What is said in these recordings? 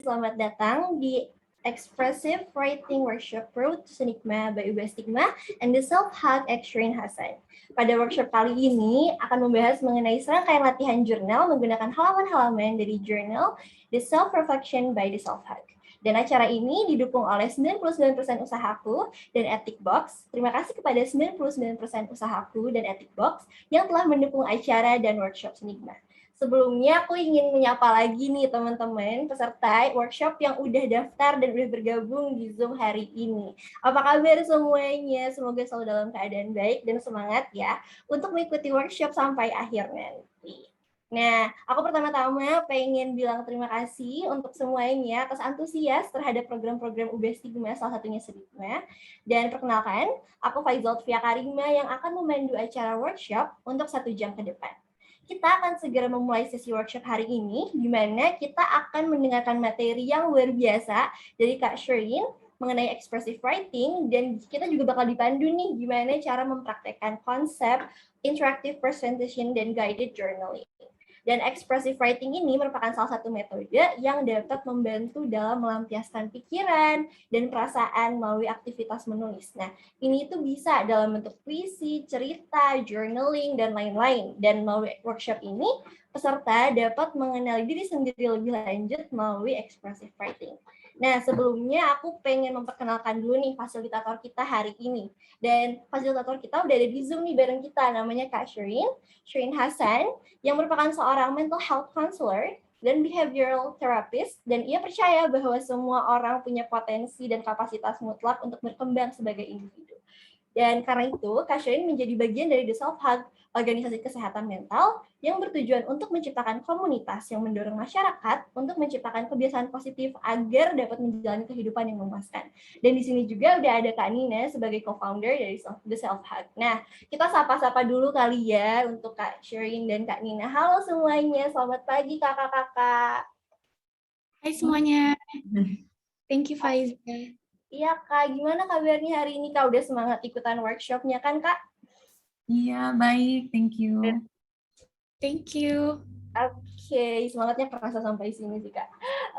selamat datang di Expressive Writing Workshop Road to Senigma by UB Stigma and the Self-Hug at Shirin Hasan. Pada workshop kali ini akan membahas mengenai serangkaian latihan jurnal menggunakan halaman-halaman dari jurnal The Self-Reflection by the Self-Hug. Dan acara ini didukung oleh 99% usahaku dan Ethic Box. Terima kasih kepada 99% usahaku dan Ethic Box yang telah mendukung acara dan workshop Senigma. Sebelumnya aku ingin menyapa lagi nih teman-teman peserta workshop yang udah daftar dan udah bergabung di Zoom hari ini. Apa kabar semuanya? Semoga selalu dalam keadaan baik dan semangat ya untuk mengikuti workshop sampai akhir nanti. Nah, aku pertama-tama pengen bilang terima kasih untuk semuanya atas antusias terhadap program-program UB Stigma, salah satunya Senigma. Dan perkenalkan, aku Faizal Fia Karima yang akan memandu acara workshop untuk 1 jam ke depan. Kita akan segera memulai sesi workshop hari ini, di mana kita akan mendengarkan materi yang luar biasa dari Kak Shirin mengenai expressive writing, dan kita juga bakal dipandu nih gimana cara mempraktekkan konsep interactive presentation dan guided journaling. Dan expressive writing ini merupakan salah satu metode yang dapat membantu dalam melampiaskan pikiran dan perasaan melalui aktivitas menulis. Nah, ini itu bisa dalam bentuk puisi, cerita, journaling, dan lain-lain. Dan melalui workshop ini, peserta dapat mengenali diri sendiri lebih lanjut melalui expressive writing. Nah, sebelumnya aku pengen memperkenalkan dulu nih fasilitator kita hari ini. Dan fasilitator kita udah ada di Zoom nih bareng kita, namanya Kak Shirin Hasan, yang merupakan seorang mental health counselor dan behavioral therapist, dan ia percaya bahwa semua orang punya potensi dan kapasitas mutlak untuk berkembang sebagai individu. Dan karena itu, Kak Shirin menjadi bagian dari The Self-Hug, organisasi kesehatan mental yang bertujuan untuk menciptakan komunitas yang mendorong masyarakat untuk menciptakan kebiasaan positif agar dapat menjalani kehidupan yang memuaskan. Dan di sini juga udah ada Kak Nina sebagai co-founder dari The Self-Hug. Nah, kita sapa-sapa dulu kali ya untuk Kak Shirin dan Kak Nina. Halo semuanya, selamat pagi kakak-kakak. Hai semuanya, thank you Faiza. Iya Kak, gimana kabarnya hari ini Kak? Udah semangat ikutan workshopnya kan Kak? Iya, baik, thank you. Thank you. Oke, semangatnya kerasa sampai sini sih Kak.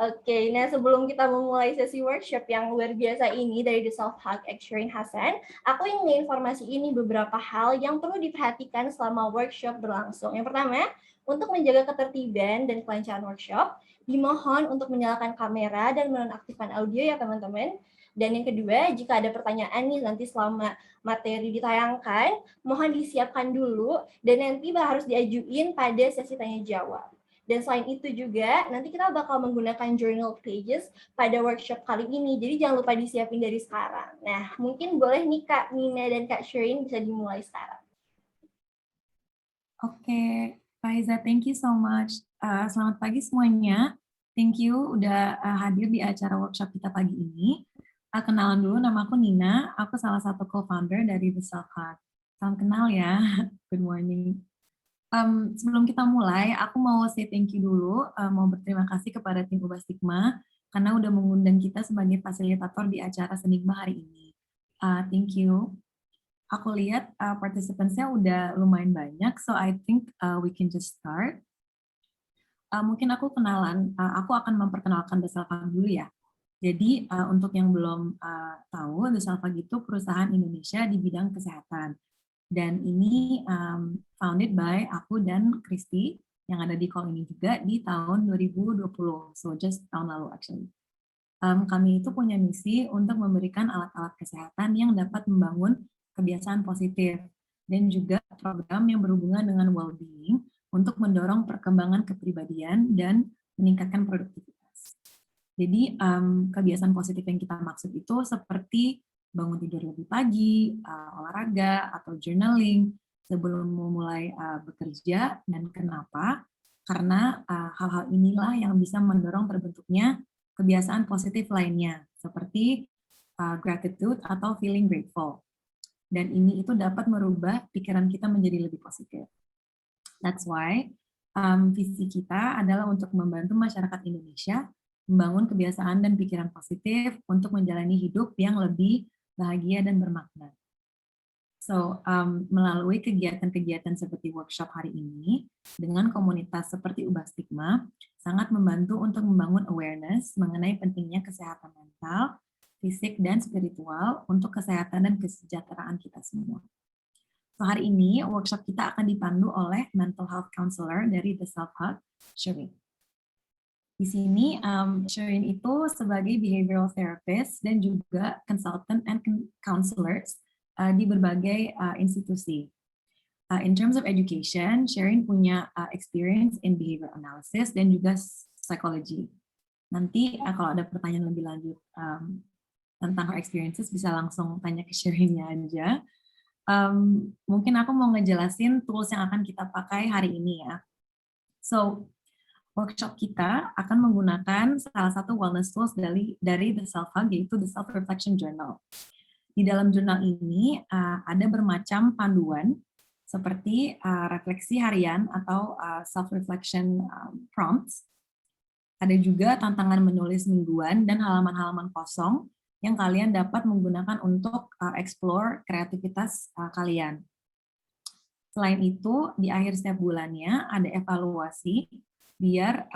Oke, nah sebelum kita memulai sesi workshop yang luar biasa ini dari The Self-Hug at Shirin Hasan, aku ingin informasi ini beberapa hal yang perlu diperhatikan selama workshop berlangsung. Yang pertama, untuk menjaga ketertiban dan kelancaran workshop, dimohon untuk menyalakan kamera dan menonaktifkan audio ya teman-teman. Dan yang kedua, jika ada pertanyaan nih nanti selama materi ditayangkan, mohon disiapkan dulu dan nanti harus diajuin pada sesi tanya jawab. Dan selain itu juga, nanti kita bakal menggunakan journal pages pada workshop kali ini. Jadi jangan lupa disiapin dari sekarang. Nah, mungkin boleh nih Kak Nina dan Kak Shirin bisa dimulai sekarang. Oke, Faiza, thank you so much. Selamat pagi semuanya. Thank you udah hadir di acara workshop kita pagi ini. Kenalan dulu, nama aku Nina. Aku salah satu co-founder dari The Self-Hug. Salam kenal ya. Good morning. Sebelum kita mulai, aku mau say thank you dulu, mau berterima kasih kepada tim UB Stigma karena udah mengundang kita sebagai fasilitator di acara Senigma hari ini. Thank you. Aku lihat participants-nya udah lumayan banyak, so I think we can just start. Mungkin aku akan memperkenalkan The Self-Hug dulu ya. Jadi untuk yang belum tahu, The Self-Hug itu perusahaan Indonesia di bidang kesehatan. Dan ini founded by aku dan Kristi yang ada di call ini juga di tahun 2020, so just tahun lalu actually. Kami itu punya misi untuk memberikan alat-alat kesehatan yang dapat membangun kebiasaan positif dan juga program yang berhubungan dengan well-being untuk mendorong perkembangan kepribadian dan meningkatkan produktivitas. Jadi kebiasaan positif yang kita maksud itu seperti bangun tidur lebih pagi, olahraga, atau journaling sebelum memulai bekerja. Dan kenapa? Karena hal-hal inilah yang bisa mendorong terbentuknya kebiasaan positif lainnya, seperti gratitude atau feeling grateful. Dan ini itu dapat merubah pikiran kita menjadi lebih positif. That's why visi kita adalah untuk membantu masyarakat Indonesia membangun kebiasaan dan pikiran positif untuk menjalani hidup yang lebih bahagia dan bermakna. So, melalui kegiatan-kegiatan seperti workshop hari ini, dengan komunitas seperti Ubah Stigma, sangat membantu untuk membangun awareness mengenai pentingnya kesehatan mental, fisik, dan spiritual untuk kesehatan dan kesejahteraan kita semua. So, hari ini workshop kita akan dipandu oleh mental health counselor dari The Self Hug, Shireen. Di sini, Shireen itu sebagai behavioral therapist dan juga consultant and counselors di berbagai institusi. In terms of education, Shireen punya experience in behavior analysis dan juga psychology. Nanti kalau ada pertanyaan lebih lanjut tentang her experiences, bisa langsung tanya ke Shireen-nya aja. Mungkin aku mau ngejelasin tools yang akan kita pakai hari ini ya. So, workshop kita akan menggunakan salah satu wellness tools dari The Self Hug, yaitu The Self Reflection Journal. Di dalam jurnal ini ada bermacam panduan seperti refleksi harian atau self-reflection prompts. Ada juga tantangan menulis mingguan dan halaman-halaman kosong yang kalian dapat menggunakan untuk explore kreativitas kalian. Selain itu, di akhir setiap bulannya ada evaluasi biar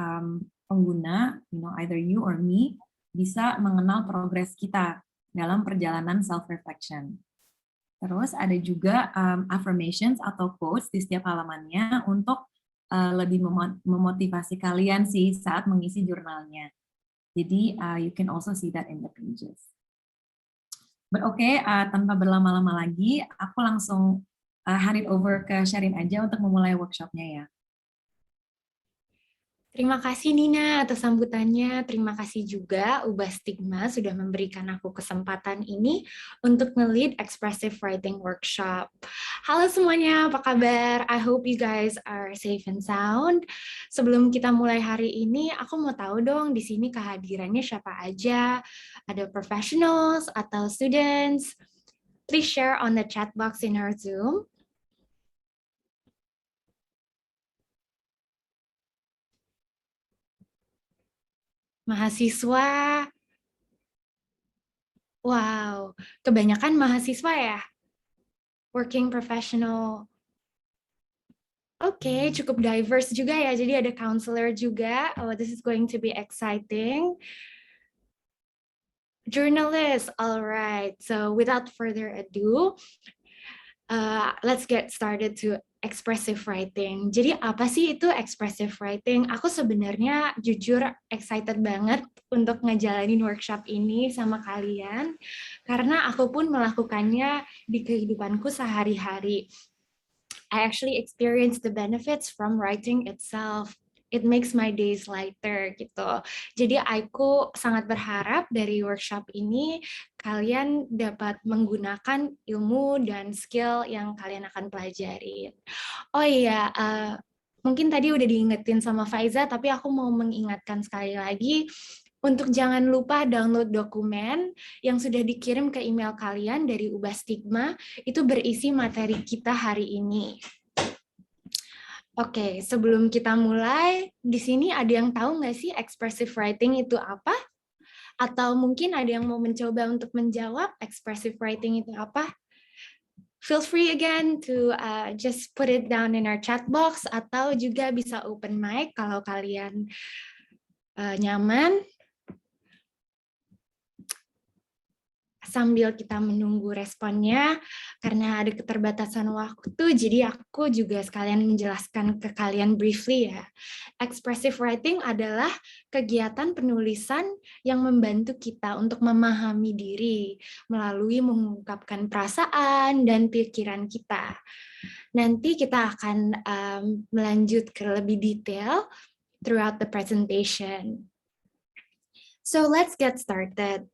pengguna, either you or me, bisa mengenal progres kita dalam perjalanan self-reflection. Terus ada juga affirmations atau quotes di setiap halamannya untuk lebih memotivasi kalian sih saat mengisi jurnalnya. Jadi you can also see that in the pages. But okay, tanpa berlama-lama lagi, aku langsung hand it over ke Shireen aja untuk memulai workshopnya ya. Terima kasih Nina atas sambutannya. Terima kasih juga Ubah Stigma sudah memberikan aku kesempatan ini untuk nge-lead Expressive Writing Workshop. Halo semuanya, apa kabar? I hope you guys are safe and sound. Sebelum kita mulai hari ini, aku mau tahu dong di sini kehadirannya siapa aja. Ada professionals atau students? Please share on the chat box in our Zoom. Mahasiswa, wow, kebanyakan mahasiswa ya, working professional. Oke, cukup diverse juga ya, jadi ada counselor juga. Oh, this is going to be exciting. Journalist, all right. So without further ado, let's get started to expressive writing. Jadi apa sih itu expressive writing? Aku sebenarnya jujur excited banget untuk ngejalanin workshop ini sama kalian karena aku pun melakukannya di kehidupanku sehari-hari. I actually experience the benefits from writing itself. It makes my days lighter gitu. Jadi aku sangat berharap dari workshop ini kalian dapat menggunakan ilmu dan skill yang kalian akan pelajari. Oh iya, mungkin tadi udah diingetin sama Faiza, tapi aku mau mengingatkan sekali lagi untuk jangan lupa download dokumen yang sudah dikirim ke email kalian dari Ubah Stigma, itu berisi materi kita hari ini. Oke, sebelum kita mulai, di sini ada yang tahu nggak sih expressive writing itu apa? Atau mungkin ada yang mau mencoba untuk menjawab expressive writing itu apa? Feel free again to just put it down in our chat box, atau juga bisa open mic kalau kalian nyaman. Sambil kita menunggu responnya, karena ada keterbatasan waktu, jadi aku juga sekalian menjelaskan ke kalian briefly ya. Expressive writing adalah kegiatan penulisan yang membantu kita untuk memahami diri melalui mengungkapkan perasaan dan pikiran kita. Nanti kita akan melanjut ke lebih detail throughout the presentation. So let's get started.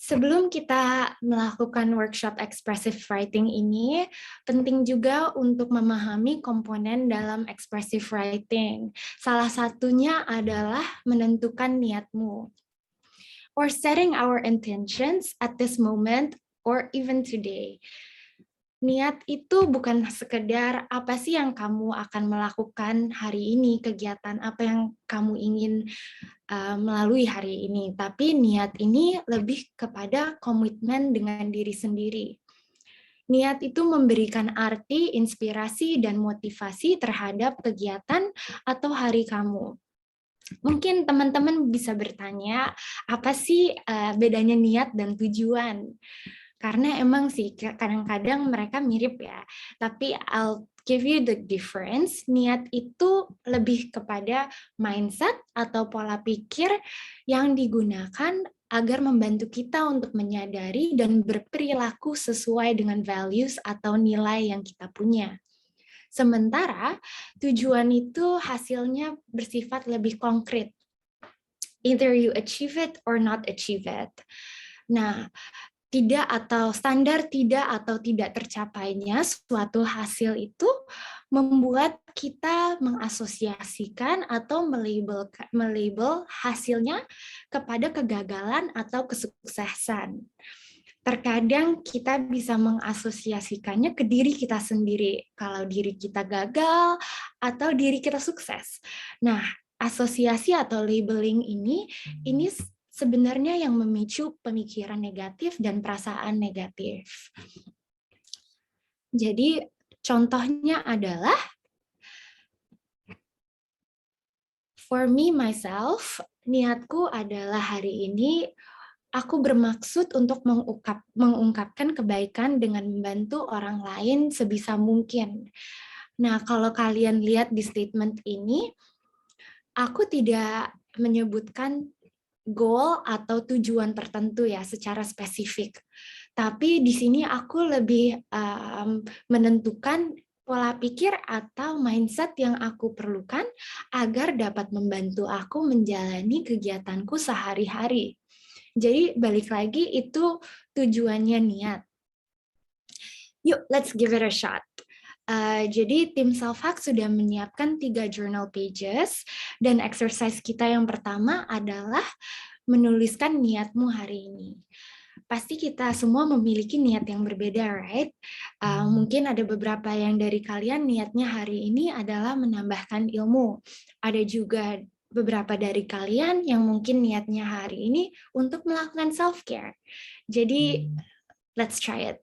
Sebelum kita melakukan workshop expressive writing ini, penting juga untuk memahami komponen dalam expressive writing. Salah satunya adalah menentukan niatmu, or setting our intentions at this moment or even today. Niat itu bukan sekedar apa sih yang kamu akan melakukan hari ini, kegiatan apa yang kamu ingin melalui hari ini, tapi niat ini lebih kepada komitmen dengan diri sendiri. Niat itu memberikan arti, inspirasi, dan motivasi terhadap kegiatan atau hari kamu. Mungkin teman-teman bisa bertanya, apa sih bedanya niat dan tujuan? Karena emang sih kadang-kadang mereka mirip ya, tapi I'll give you the difference. Niat itu lebih kepada mindset atau pola pikir yang digunakan agar membantu kita untuk menyadari dan berperilaku sesuai dengan values atau nilai yang kita punya. Sementara tujuan itu hasilnya bersifat lebih konkret. Either you achieve it or not achieve it. Nah, tidak atau tidak tercapainya suatu hasil itu membuat kita mengasosiasikan atau melabel hasilnya kepada kegagalan atau kesuksesan. Terkadang kita bisa mengasosiasikannya ke diri kita sendiri, kalau diri kita gagal atau diri kita sukses. Nah, asosiasi atau labeling ini sebenarnya yang memicu pemikiran negatif dan perasaan negatif. Jadi contohnya adalah for me myself, niatku adalah hari ini aku bermaksud untuk mengungkapkan kebaikan dengan membantu orang lain sebisa mungkin. Nah, kalau kalian lihat di statement ini, aku tidak menyebutkan goal atau tujuan tertentu ya secara spesifik. Tapi di sini aku lebih menentukan pola pikir atau mindset yang aku perlukan agar dapat membantu aku menjalani kegiatanku sehari-hari. Jadi balik lagi itu tujuannya niat. Yuk, let's give it a shot. Jadi tim Self-Hack sudah menyiapkan 3 journal pages dan exercise kita yang pertama adalah menuliskan niatmu hari ini. Pasti kita semua memiliki niat yang berbeda, right? Mungkin ada beberapa yang dari kalian niatnya hari ini adalah menambahkan ilmu. Ada juga beberapa dari kalian yang mungkin niatnya hari ini untuk melakukan self-care. Jadi, let's try it.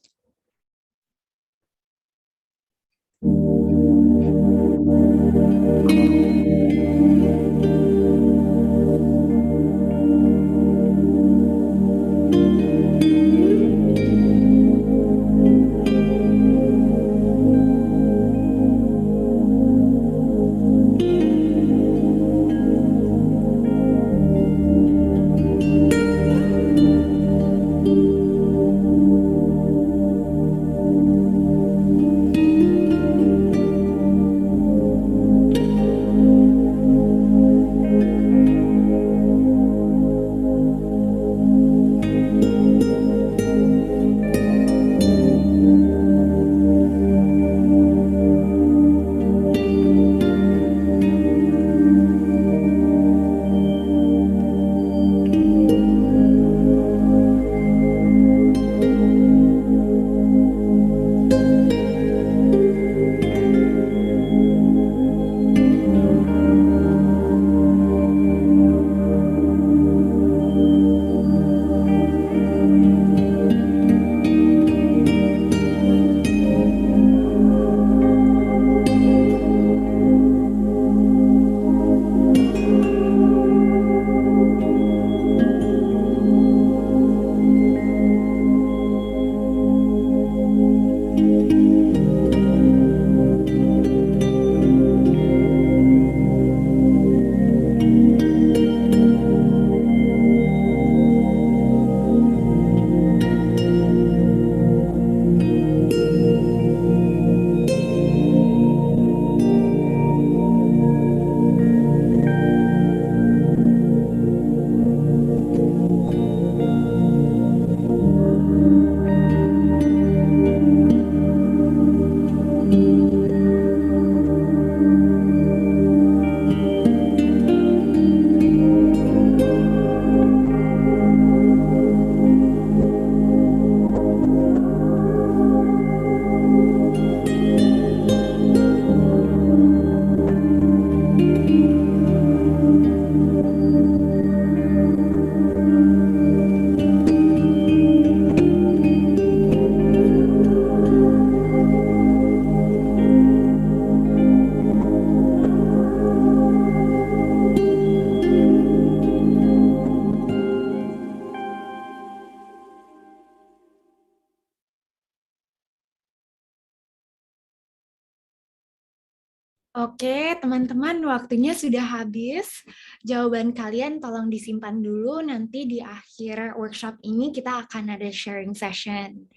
Oke, teman-teman, waktunya sudah habis. Jawaban kalian tolong disimpan dulu. Nanti di akhir workshop ini kita akan ada sharing session.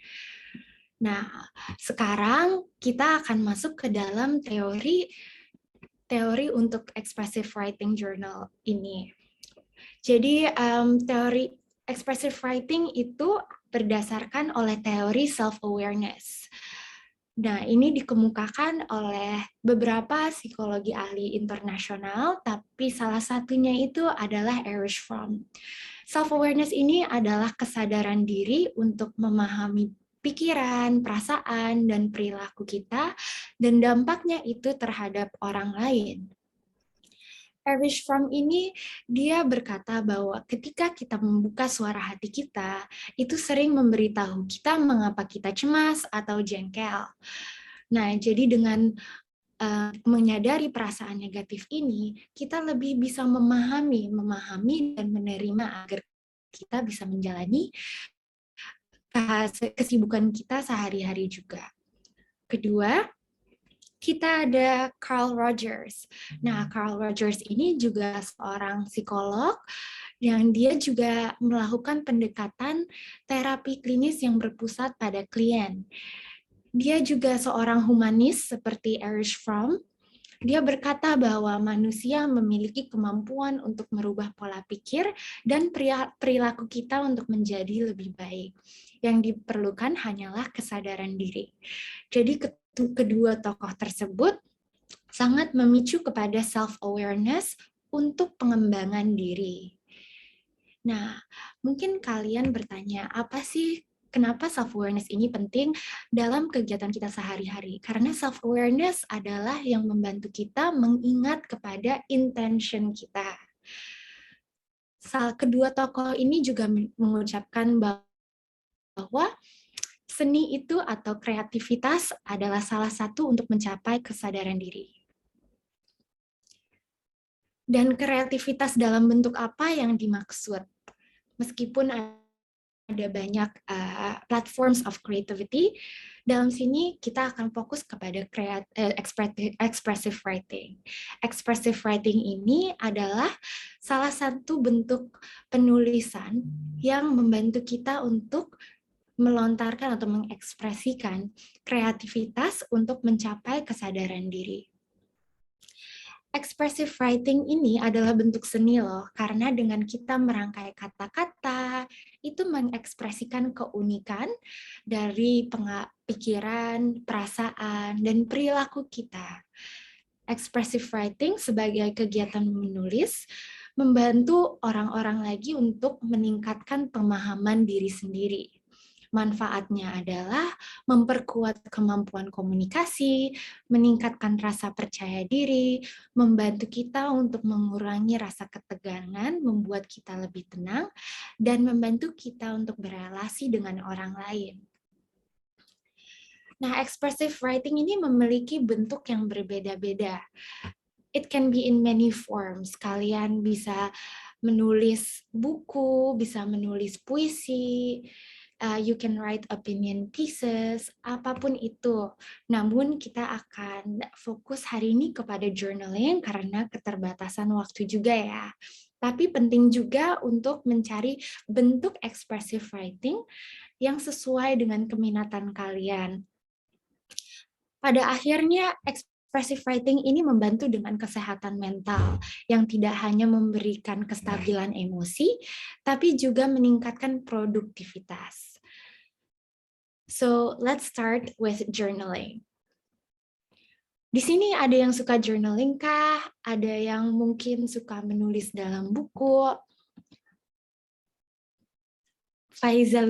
Nah, sekarang kita akan masuk ke dalam teori untuk expressive writing journal ini. Jadi, teori expressive writing itu berdasarkan oleh teori self-awareness. Nah, ini dikemukakan oleh beberapa psikologi ahli internasional, tapi salah satunya itu adalah Erich Fromm. Self-awareness ini adalah kesadaran diri untuk memahami pikiran, perasaan, dan perilaku kita, dan dampaknya itu terhadap orang lain. Erich Fromm ini dia berkata bahwa ketika kita membuka suara hati kita, itu sering memberitahu kita mengapa kita cemas atau jengkel. Nah, jadi dengan menyadari perasaan negatif ini, kita lebih bisa memahami dan menerima agar kita bisa menjalani kesibukan kita sehari-hari juga. Kedua, kita ada Carl Rogers. Nah, Carl Rogers ini juga seorang psikolog yang dia juga melakukan pendekatan terapi klinis yang berpusat pada klien. Dia juga seorang humanis seperti Erich Fromm. Dia berkata bahwa manusia memiliki kemampuan untuk merubah pola pikir dan perilaku kita untuk menjadi lebih baik. Yang diperlukan hanyalah kesadaran diri. Jadi kedua tokoh tersebut sangat memicu kepada self-awareness untuk pengembangan diri. Nah, mungkin kalian bertanya, apa sih kenapa self-awareness ini penting dalam kegiatan kita sehari-hari? Karena self-awareness adalah yang membantu kita mengingat kepada intention kita. Kedua tokoh ini juga mengucapkan bahwa seni itu atau kreativitas adalah salah satu untuk mencapai kesadaran diri. Dan kreativitas dalam bentuk apa yang dimaksud? Meskipun ada banyak platforms of creativity, dalam sini kita akan fokus kepada expressive writing. Expressive writing ini adalah salah satu bentuk penulisan yang membantu kita untuk melontarkan atau mengekspresikan kreativitas untuk mencapai kesadaran diri. Expressive writing ini adalah bentuk seni loh, karena dengan kita merangkai kata-kata, itu mengekspresikan keunikan dari pikiran, perasaan, dan perilaku kita. Expressive writing sebagai kegiatan menulis membantu orang-orang lagi untuk meningkatkan pemahaman diri sendiri. Manfaatnya adalah memperkuat kemampuan komunikasi, meningkatkan rasa percaya diri, membantu kita untuk mengurangi rasa ketegangan, membuat kita lebih tenang, dan membantu kita untuk berelasi dengan orang lain. Nah, expressive writing ini memiliki bentuk yang berbeda-beda. It can be in many forms. Kalian bisa menulis buku, bisa menulis puisi, you can write opinion pieces, apapun itu. Namun kita akan fokus hari ini kepada journaling karena keterbatasan waktu juga ya. Tapi penting juga untuk mencari bentuk expressive writing yang sesuai dengan keminatan kalian. Pada akhirnya, expressive writing ini membantu dengan kesehatan mental yang tidak hanya memberikan kestabilan emosi, tapi juga meningkatkan produktivitas. So, let's start with journaling. Di sini ada yang suka journaling kah? Ada yang mungkin suka menulis dalam buku? Faiza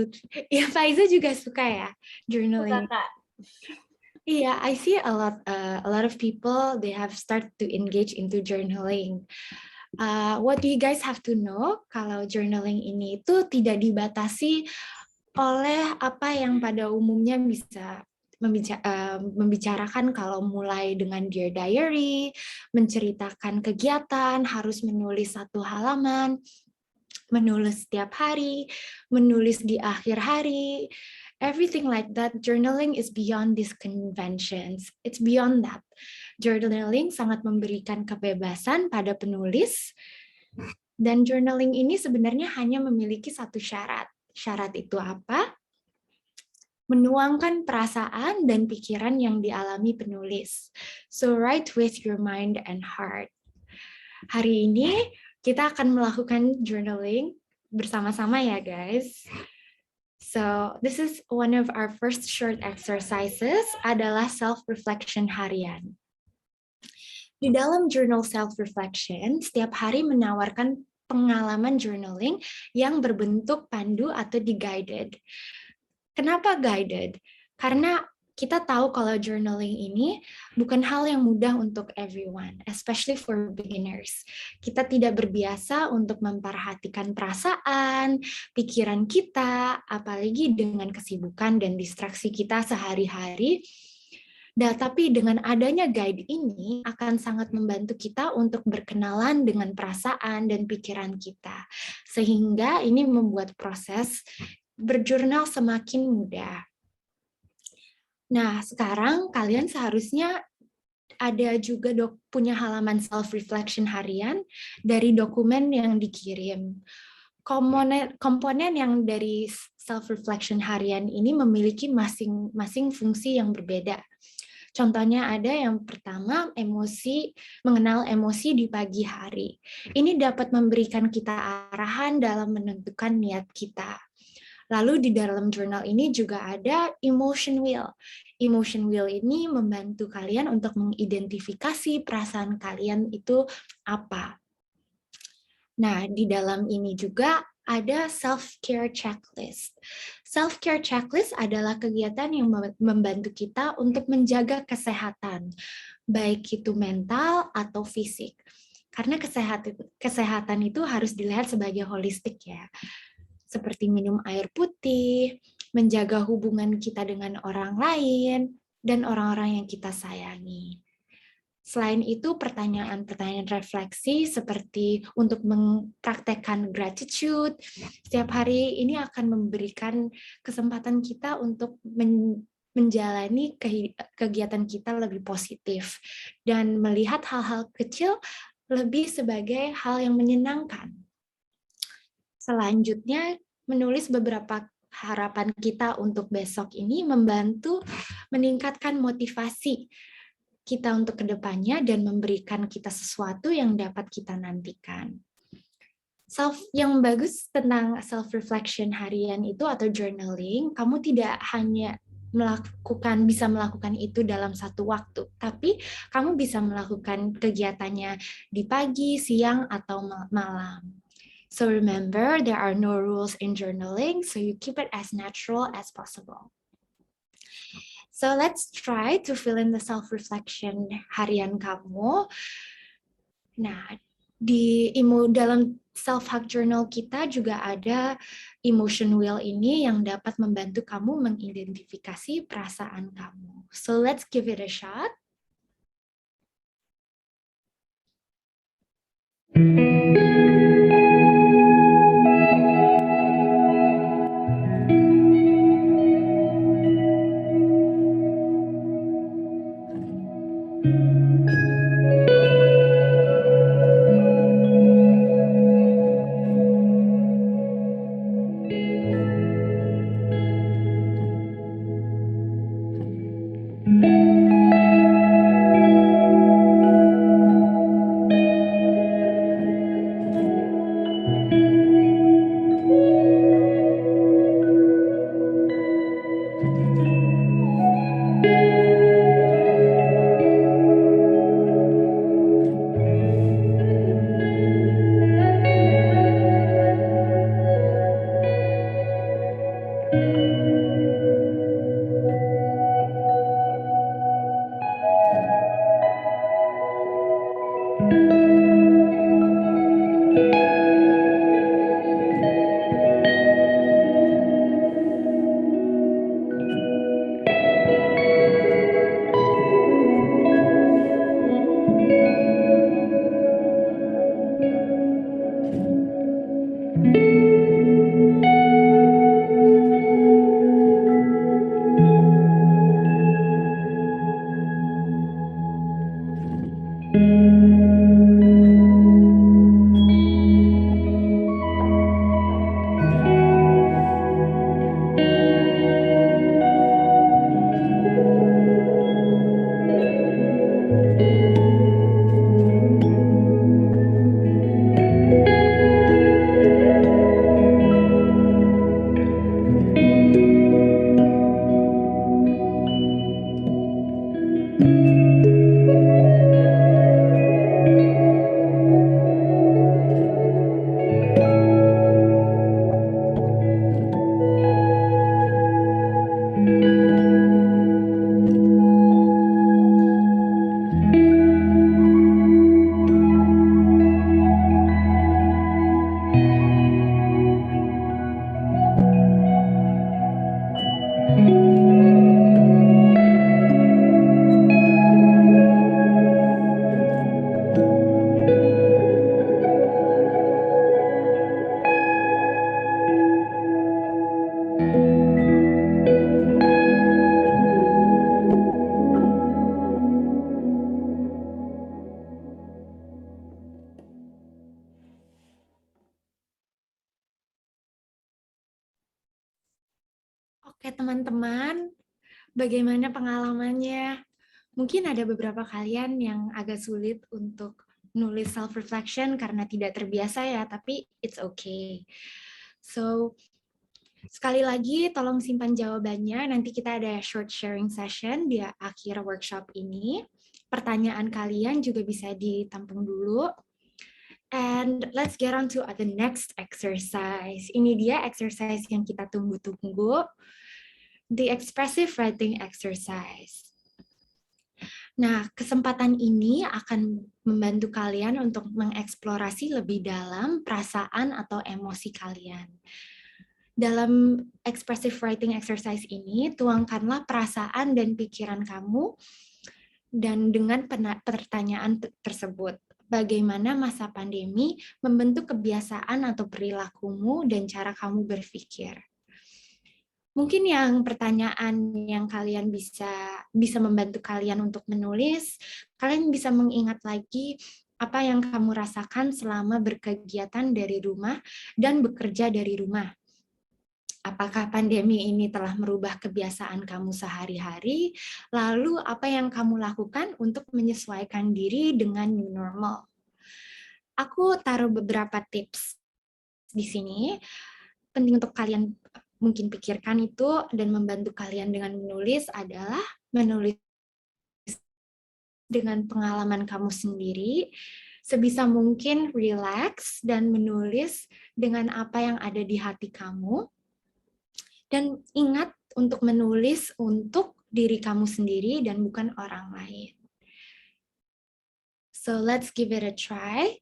juga suka ya journaling. Suka, Kak. Yeah, I see a lot of people they have start to engage into journaling. What do you guys have to know? Kalau journaling ini itu tidak dibatasi oleh apa yang pada umumnya bisa membicarakan kalau mulai dengan Dear Diary, menceritakan kegiatan, harus menulis 1 halaman, menulis setiap hari, menulis di akhir hari, everything like that, journaling is beyond these conventions. It's beyond that. Journaling sangat memberikan kebebasan pada penulis, dan journaling ini sebenarnya hanya memiliki satu syarat. Syarat itu apa? Menuangkan perasaan dan pikiran yang dialami penulis. So write with your mind and heart. Hari ini kita akan melakukan journaling bersama-sama ya guys. So this is one of our first short exercises adalah self-reflection harian. Di dalam journal self-reflection, setiap hari menawarkan pengalaman journaling yang berbentuk pandu atau di-guided. Kenapa guided? Karena kita tahu kalau journaling ini bukan hal yang mudah untuk everyone, especially for beginners. Kita tidak berbiasa untuk memperhatikan perasaan, pikiran kita, apalagi dengan kesibukan dan distraksi kita sehari-hari. Tapi dengan adanya guide ini akan sangat membantu kita untuk berkenalan dengan perasaan dan pikiran kita. Sehingga ini membuat proses berjurnal semakin mudah. Nah, sekarang kalian seharusnya ada juga punya halaman self-reflection harian dari dokumen yang dikirim. Komponen yang dari self-reflection harian ini memiliki masing-masing fungsi yang berbeda. Contohnya ada yang pertama, mengenal emosi di pagi hari. Ini dapat memberikan kita arahan dalam menentukan niat kita. Lalu di dalam jurnal ini juga ada emotion wheel. Emotion wheel ini membantu kalian untuk mengidentifikasi perasaan kalian itu apa. Nah, di dalam ini juga ada self-care checklist. Self-care checklist adalah kegiatan yang membantu kita untuk menjaga kesehatan, baik itu mental atau fisik. Karena kesehatan itu harus dilihat sebagai holistik ya. Seperti minum air putih, menjaga hubungan kita dengan orang lain, dan orang-orang yang kita sayangi. Selain itu, pertanyaan-pertanyaan refleksi seperti untuk mempraktekkan gratitude setiap hari ini akan memberikan kesempatan kita untuk menjalani kegiatan kita lebih positif dan melihat hal-hal kecil lebih sebagai hal yang menyenangkan. Selanjutnya, menulis beberapa harapan kita untuk besok ini membantu meningkatkan motivasi kita untuk kedepannya dan memberikan kita sesuatu yang dapat kita nantikan. Yang bagus tentang self-reflection harian itu atau journaling, kamu tidak hanya bisa melakukan itu dalam satu waktu, tapi kamu bisa melakukan kegiatannya di pagi, siang, atau malam. So remember, there are no rules in journaling, so you keep it as natural as possible. So let's try to fill in the self-reflection harian kamu. Nah, dalam self-hug journal kita juga ada emotion wheel ini yang dapat membantu kamu mengidentifikasi perasaan kamu. So let's give it a shot. Oke teman-teman, bagaimana pengalamannya? Mungkin ada beberapa kalian yang agak sulit untuk nulis self-reflection karena tidak terbiasa ya, tapi it's okay. So, sekali lagi tolong simpan jawabannya, nanti kita ada short sharing session di akhir workshop ini. Pertanyaan kalian juga bisa ditampung dulu. And let's get on to the next exercise. Ini dia exercise yang kita tunggu-tunggu. The expressive writing exercise. Nah, kesempatan ini akan membantu kalian untuk mengeksplorasi lebih dalam perasaan atau emosi kalian. Dalam expressive writing exercise ini, tuangkanlah perasaan dan pikiran kamu dan dengan pertanyaan tersebut. Bagaimana masa pandemi membentuk kebiasaan atau perilakumu dan cara kamu berpikir. Mungkin yang pertanyaan yang kalian bisa membantu kalian untuk menulis, kalian bisa mengingat lagi apa yang kamu rasakan selama berkegiatan dari rumah dan bekerja dari rumah. Apakah pandemi ini telah merubah kebiasaan kamu sehari-hari? Lalu apa yang kamu lakukan untuk menyesuaikan diri dengan new normal? Aku taruh beberapa tips di sini, penting untuk kalian mungkin pikirkan itu dan membantu kalian dengan menulis adalah menulis dengan pengalaman kamu sendiri, sebisa mungkin relax dan menulis dengan apa yang ada di hati kamu. Dan ingat untuk menulis untuk diri kamu sendiri dan bukan orang lain. So let's give it a try.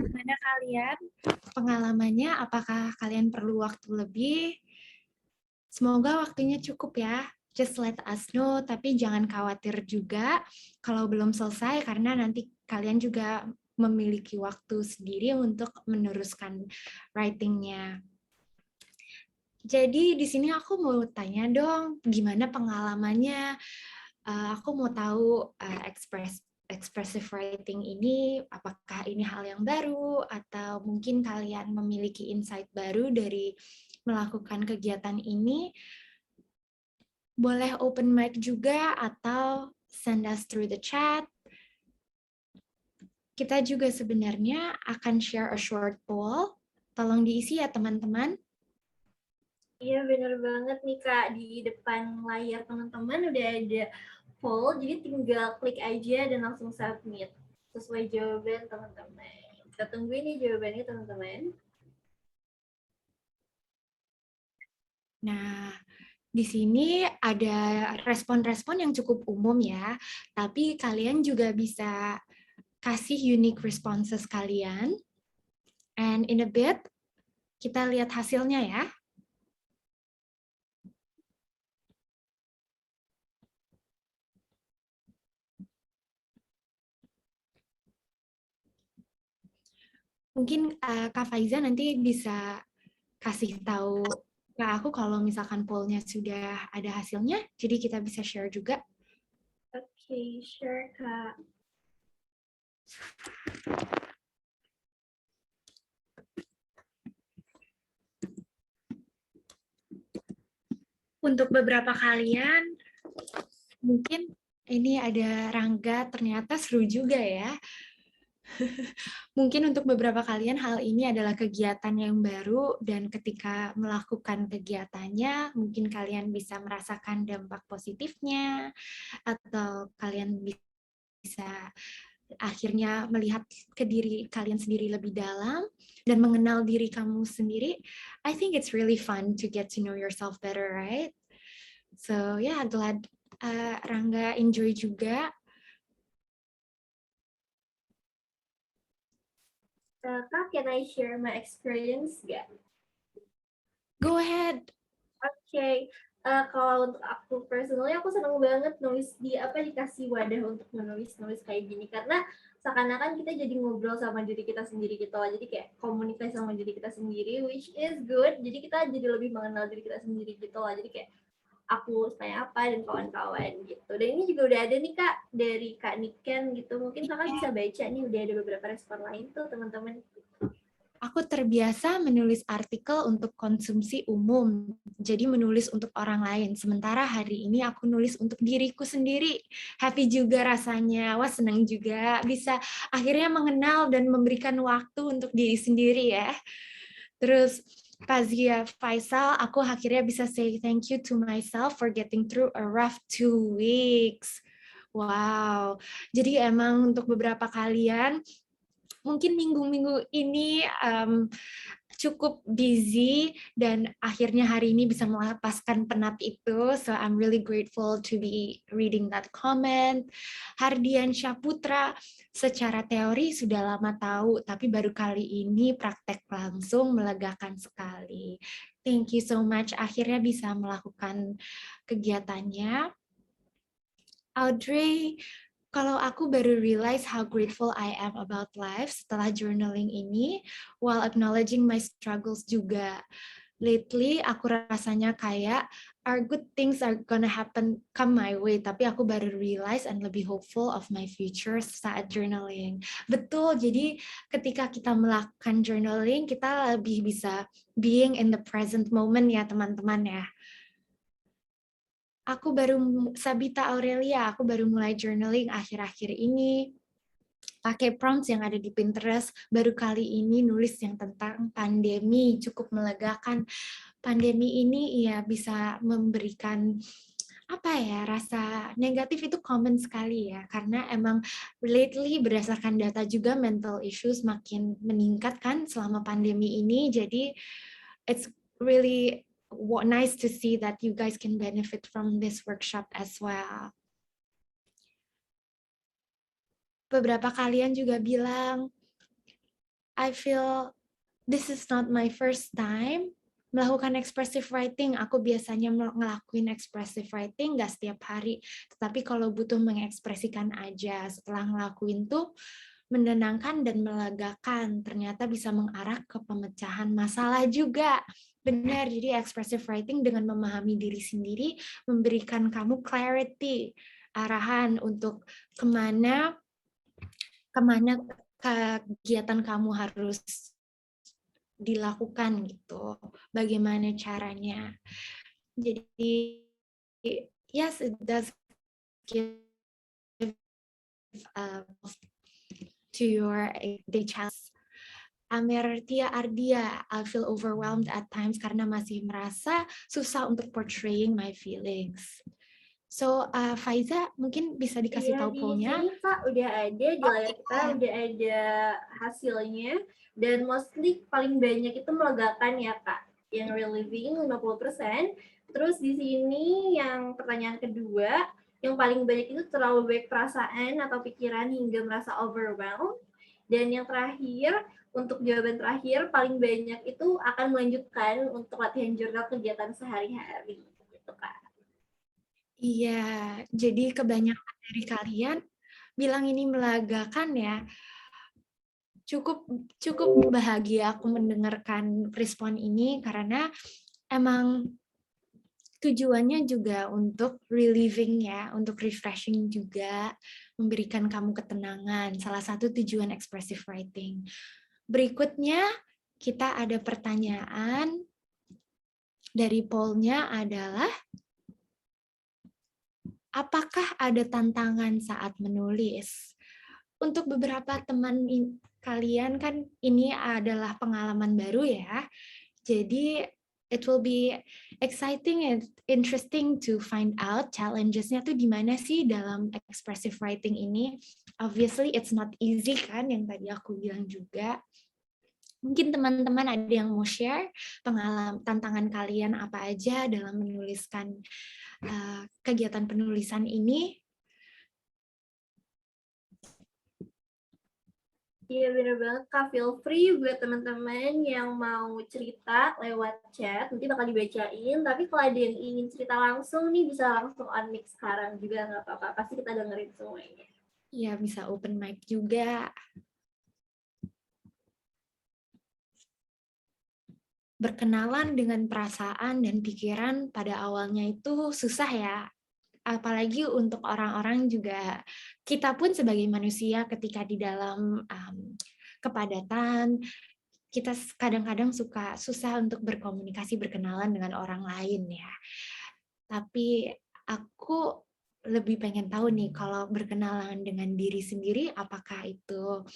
Gimana kalian? Pengalamannya, apakah kalian perlu waktu lebih? Semoga waktunya cukup ya. Just let us know, tapi jangan khawatir juga kalau belum selesai karena nanti kalian juga memiliki waktu sendiri untuk meneruskan writing-nya. Jadi di sini aku mau tanya dong, gimana pengalamannya? Aku mau tahu expressive writing ini, apakah ini hal yang baru atau mungkin kalian memiliki insight baru dari melakukan kegiatan ini? Boleh open mic juga atau send us through the chat. Kita juga sebenarnya akan share a short poll. Tolong diisi ya teman-teman. Iya bener banget nih Kak, di depan layar teman-teman udah ada poll, jadi tinggal klik aja dan langsung submit sesuai jawaban teman-teman. Kita tungguin nih jawabannya teman-teman. Nah, di sini ada respon-respon yang cukup umum ya, tapi kalian juga bisa kasih unique responses kalian. And in a bit, kita lihat hasilnya ya. Mungkin Kak Faiza nanti bisa kasih tahu ke aku kalau misalkan pollnya sudah ada hasilnya, jadi kita bisa share juga. Oke, sure Kak. Untuk beberapa kalian, mungkin ini ada Rangga, ternyata seru juga ya. Mungkin untuk beberapa kalian hal ini adalah kegiatan yang baru dan ketika melakukan kegiatannya mungkin kalian bisa merasakan dampak positifnya atau kalian bisa akhirnya melihat ke diri kalian sendiri lebih dalam dan mengenal diri kamu sendiri. I think it's really fun to get to know yourself better, right? So yeah, glad Rangga enjoy juga. Kak, can I share my experience nggak? Go ahead. Oke, kalau untuk aku personally, aku seneng banget nulis dikasih wadah untuk menulis kayak gini karena seakan-akan kita jadi ngobrol sama diri kita sendiri gitu loh. Jadi kayak komunikasi sama diri kita sendiri, which is good. Jadi kita jadi lebih mengenal diri kita sendiri gitu loh. Jadi kayak aku kayak apa dan kawan-kawan gitu. Dan ini juga udah ada nih Kak dari Kak Niken gitu. Mungkin Kakak bisa baca nih, udah ada beberapa respon lain tuh teman-teman. Aku terbiasa menulis artikel untuk konsumsi umum, jadi menulis untuk orang lain. Sementara hari ini aku nulis untuk diriku sendiri. Happy juga rasanya, wah senang juga bisa akhirnya mengenal dan memberikan waktu untuk diri sendiri ya. Terus Fazia Faisal, aku akhirnya bisa say thank you to myself for getting through a rough 2 weeks. Wow, jadi emang untuk beberapa kalian mungkin minggu-minggu ini cukup busy dan akhirnya hari ini bisa melepaskan penat itu. So I'm really grateful to be reading that comment. Hardian Syaputra, secara teori sudah lama tahu, tapi baru kali ini praktek langsung melegakan sekali. Thank you so much. Akhirnya bisa melakukan kegiatannya. Audrey, kalau aku baru realize how grateful I am about life setelah journaling ini, while acknowledging my struggles juga. lately aku rasanya kayak are good things are gonna happen come my way, tapi aku baru realize and lebih hopeful of my future saat journaling. Betul, jadi ketika kita melakukan journaling, kita lebih bisa being in the present moment ya teman-teman ya. Sabita Aurelia, aku baru mulai journaling akhir-akhir ini. Pakai prompts yang ada di Pinterest, baru kali ini nulis yang tentang pandemi, cukup melegakan. Pandemi ini ya bisa memberikan rasa negatif itu common sekali ya, karena emang lately berdasarkan data juga mental issues makin meningkat kan selama pandemi ini, jadi it's really nice to see that you guys can benefit from this workshop as well. Beberapa kalian juga bilang, I feel this is not my first time melakukan expressive writing. Aku biasanya ngelakuin expressive writing nggak setiap hari, tetapi kalau butuh mengekspresikan aja, setelah ngelakuin tuh menenangkan dan melegakan, ternyata bisa mengarah ke pemecahan masalah juga. Benar, jadi expressive writing dengan memahami diri sendiri memberikan kamu clarity, arahan untuk kemana kegiatan kamu harus dilakukan gitu, bagaimana caranya. Jadi yes, it does give to your day challenge. Amertia Ardia, I feel overwhelmed at times karena masih merasa susah untuk portraying my feelings. So, Faiza mungkin bisa dikasih tahu pollnya. Di sini Kak udah ada di layar kita, udah ada hasilnya, dan mostly paling banyak itu melegakan ya Kak, yang relieving 50%. Terus di sini yang pertanyaan kedua, yang paling banyak itu terlalu banyak perasaan atau pikiran hingga merasa overwhelmed. Dan yang terakhir, untuk jawaban terakhir, paling banyak itu akan melanjutkan untuk latihan jurnal kegiatan sehari-hari. Gitu Kak. Iya, jadi kebanyakan dari kalian bilang ini melegakan ya. Cukup bahagia aku mendengarkan respon ini karena emang tujuannya juga untuk relieving ya, untuk refreshing juga, memberikan kamu ketenangan. Salah satu tujuan expressive writing. Berikutnya kita ada pertanyaan dari pollnya adalah, apakah ada tantangan saat menulis? Untuk beberapa teman kalian kan ini adalah pengalaman baru ya. Jadi it will be exciting and interesting to find out challenges-nya tuh di mana sih dalam expressive writing ini. Obviously it's not easy kan, yang tadi aku bilang juga. Mungkin teman-teman ada yang mau share pengalaman tantangan kalian apa aja dalam menuliskan kegiatan penulisan ini. Iya bener banget Kak, feel free buat teman-teman yang mau cerita lewat chat, nanti bakal dibacain, tapi kalau ada yang ingin cerita langsung nih bisa langsung on mic sekarang juga nggak apa-apa, pasti kita dengerin semuanya. Ya, bisa open mic juga. Berkenalan dengan perasaan dan pikiran pada awalnya itu susah ya. Apalagi untuk orang-orang juga, kita pun sebagai manusia ketika di dalam kepadatan, kita kadang-kadang susah untuk berkomunikasi, berkenalan dengan orang lain ya. Tapi aku lebih pengen tahu nih, kalau berkenalan dengan diri sendiri, apakah itu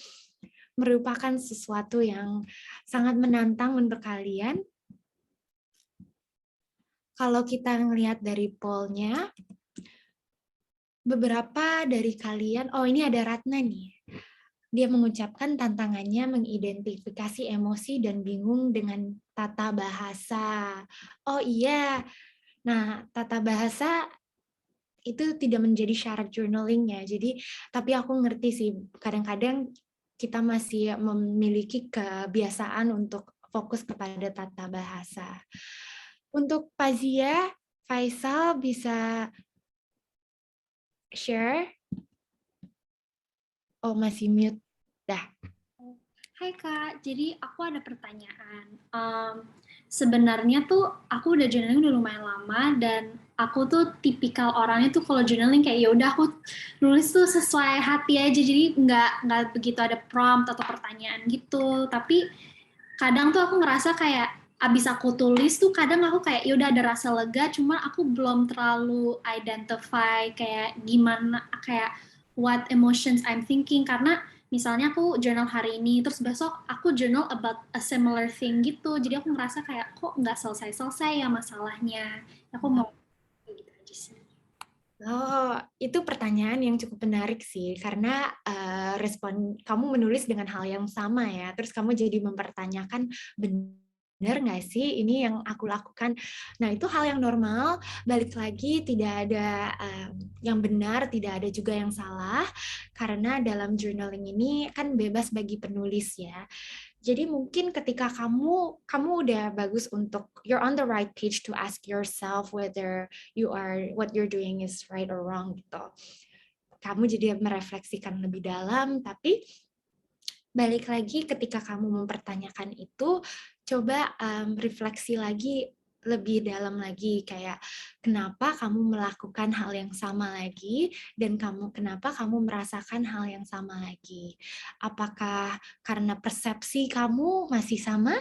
merupakan sesuatu yang sangat menantang untuk kalian? Kalau kita ngelihat dari pollnya, beberapa dari kalian, oh ini ada Ratna nih. Dia mengucapkan tantangannya mengidentifikasi emosi dan bingung dengan tata bahasa. Oh iya, nah tata bahasa itu tidak menjadi syarat journalingnya. Jadi, tapi aku ngerti sih, kadang-kadang kita masih memiliki kebiasaan untuk fokus kepada tata bahasa. Untuk Pazia, Faisal bisa share? Oh, masih mute. Dah. Hai Kak, jadi aku ada pertanyaan. sebenarnya tuh aku udah journaling udah lumayan lama dan aku tuh tipikal orangnya tuh kalau journaling kayak ya udah aku nulis tuh sesuai hati aja, jadi nggak begitu ada prompt atau pertanyaan gitu. Tapi kadang tuh aku ngerasa kayak abis aku tulis tuh kadang aku kayak ya udah ada rasa lega, cuma aku belum terlalu identify kayak gimana, kayak what emotions I'm thinking, karena misalnya aku journal hari ini, terus besok aku journal about a similar thing gitu, jadi aku ngerasa kayak kok nggak selesai-selesai ya masalahnya. Aku mau gitu aja sih. Oh, itu pertanyaan yang cukup menarik sih, karena respon kamu menulis dengan hal yang sama ya, terus kamu jadi mempertanyakan, benar nggak sih ini yang aku lakukan? Nah, itu hal yang normal, balik lagi tidak ada yang benar, tidak ada juga yang salah, karena dalam journaling ini kan bebas bagi penulis ya. Jadi mungkin ketika kamu udah bagus untuk you're on the right page to ask yourself whether what you're doing is right or wrong gitu. Kamu jadi merefleksikan lebih dalam, tapi balik lagi ketika kamu mempertanyakan itu, coba refleksi lagi lebih dalam lagi, kayak kenapa kamu melakukan hal yang sama lagi dan kenapa kamu merasakan hal yang sama lagi. Apakah karena persepsi kamu masih sama?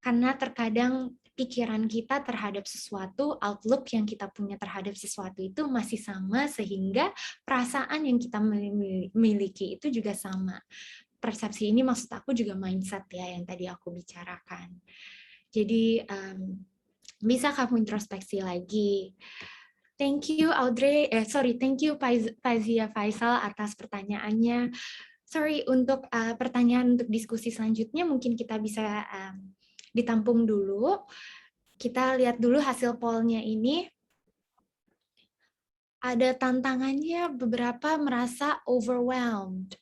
Karena terkadang pikiran kita terhadap sesuatu, outlook yang kita punya terhadap sesuatu itu masih sama, sehingga perasaan yang kita miliki itu juga sama. Persepsi ini maksud aku juga mindset ya, yang tadi aku bicarakan. Jadi bisa kamu introspeksi lagi. Thank you Audrey, thank you Fazia Faisal atas pertanyaannya. Sorry, untuk pertanyaan untuk diskusi selanjutnya mungkin kita bisa ditampung dulu. Kita lihat dulu hasil pollnya ini. Ada tantangannya, beberapa merasa overwhelmed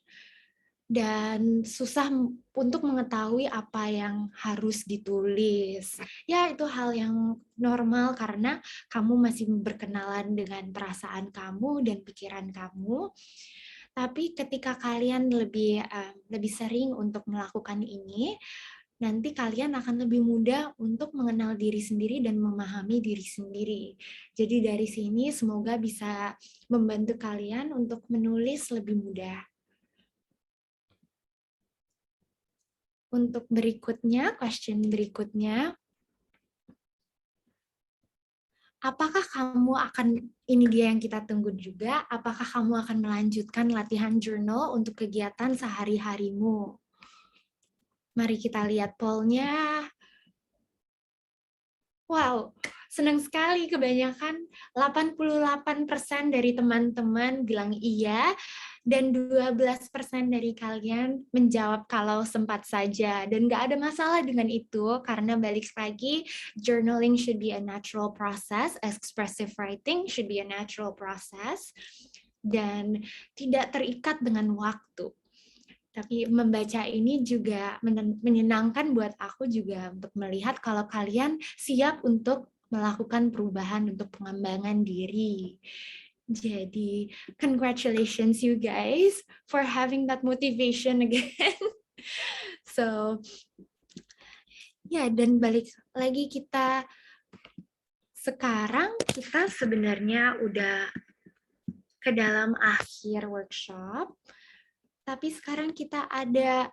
dan susah untuk mengetahui apa yang harus ditulis. Ya, itu hal yang normal karena kamu masih berkenalan dengan perasaan kamu dan pikiran kamu. Tapi ketika kalian lebih sering untuk melakukan ini, nanti kalian akan lebih mudah untuk mengenal diri sendiri dan memahami diri sendiri. Jadi dari sini semoga bisa membantu kalian untuk menulis lebih mudah. Untuk berikutnya, question berikutnya, apakah kamu akan, ini dia yang kita tunggu juga, apakah kamu akan melanjutkan latihan journal untuk kegiatan sehari-harimu? Mari kita lihat pollnya. Wow, senang sekali, kebanyakan 88% dari teman-teman bilang iya, dan 12% dari kalian menjawab kalau sempat saja. Dan nggak ada masalah dengan itu, karena balik lagi, journaling should be a natural process, expressive writing should be a natural process, dan tidak terikat dengan waktu. Tapi membaca ini juga menyenangkan buat aku juga untuk melihat kalau kalian siap untuk melakukan perubahan untuk pengembangan diri. Jadi, congratulations you guys for having that motivation again. So, ya, dan balik lagi sekarang kita sebenarnya udah ke dalam akhir workshop. Tapi sekarang kita ada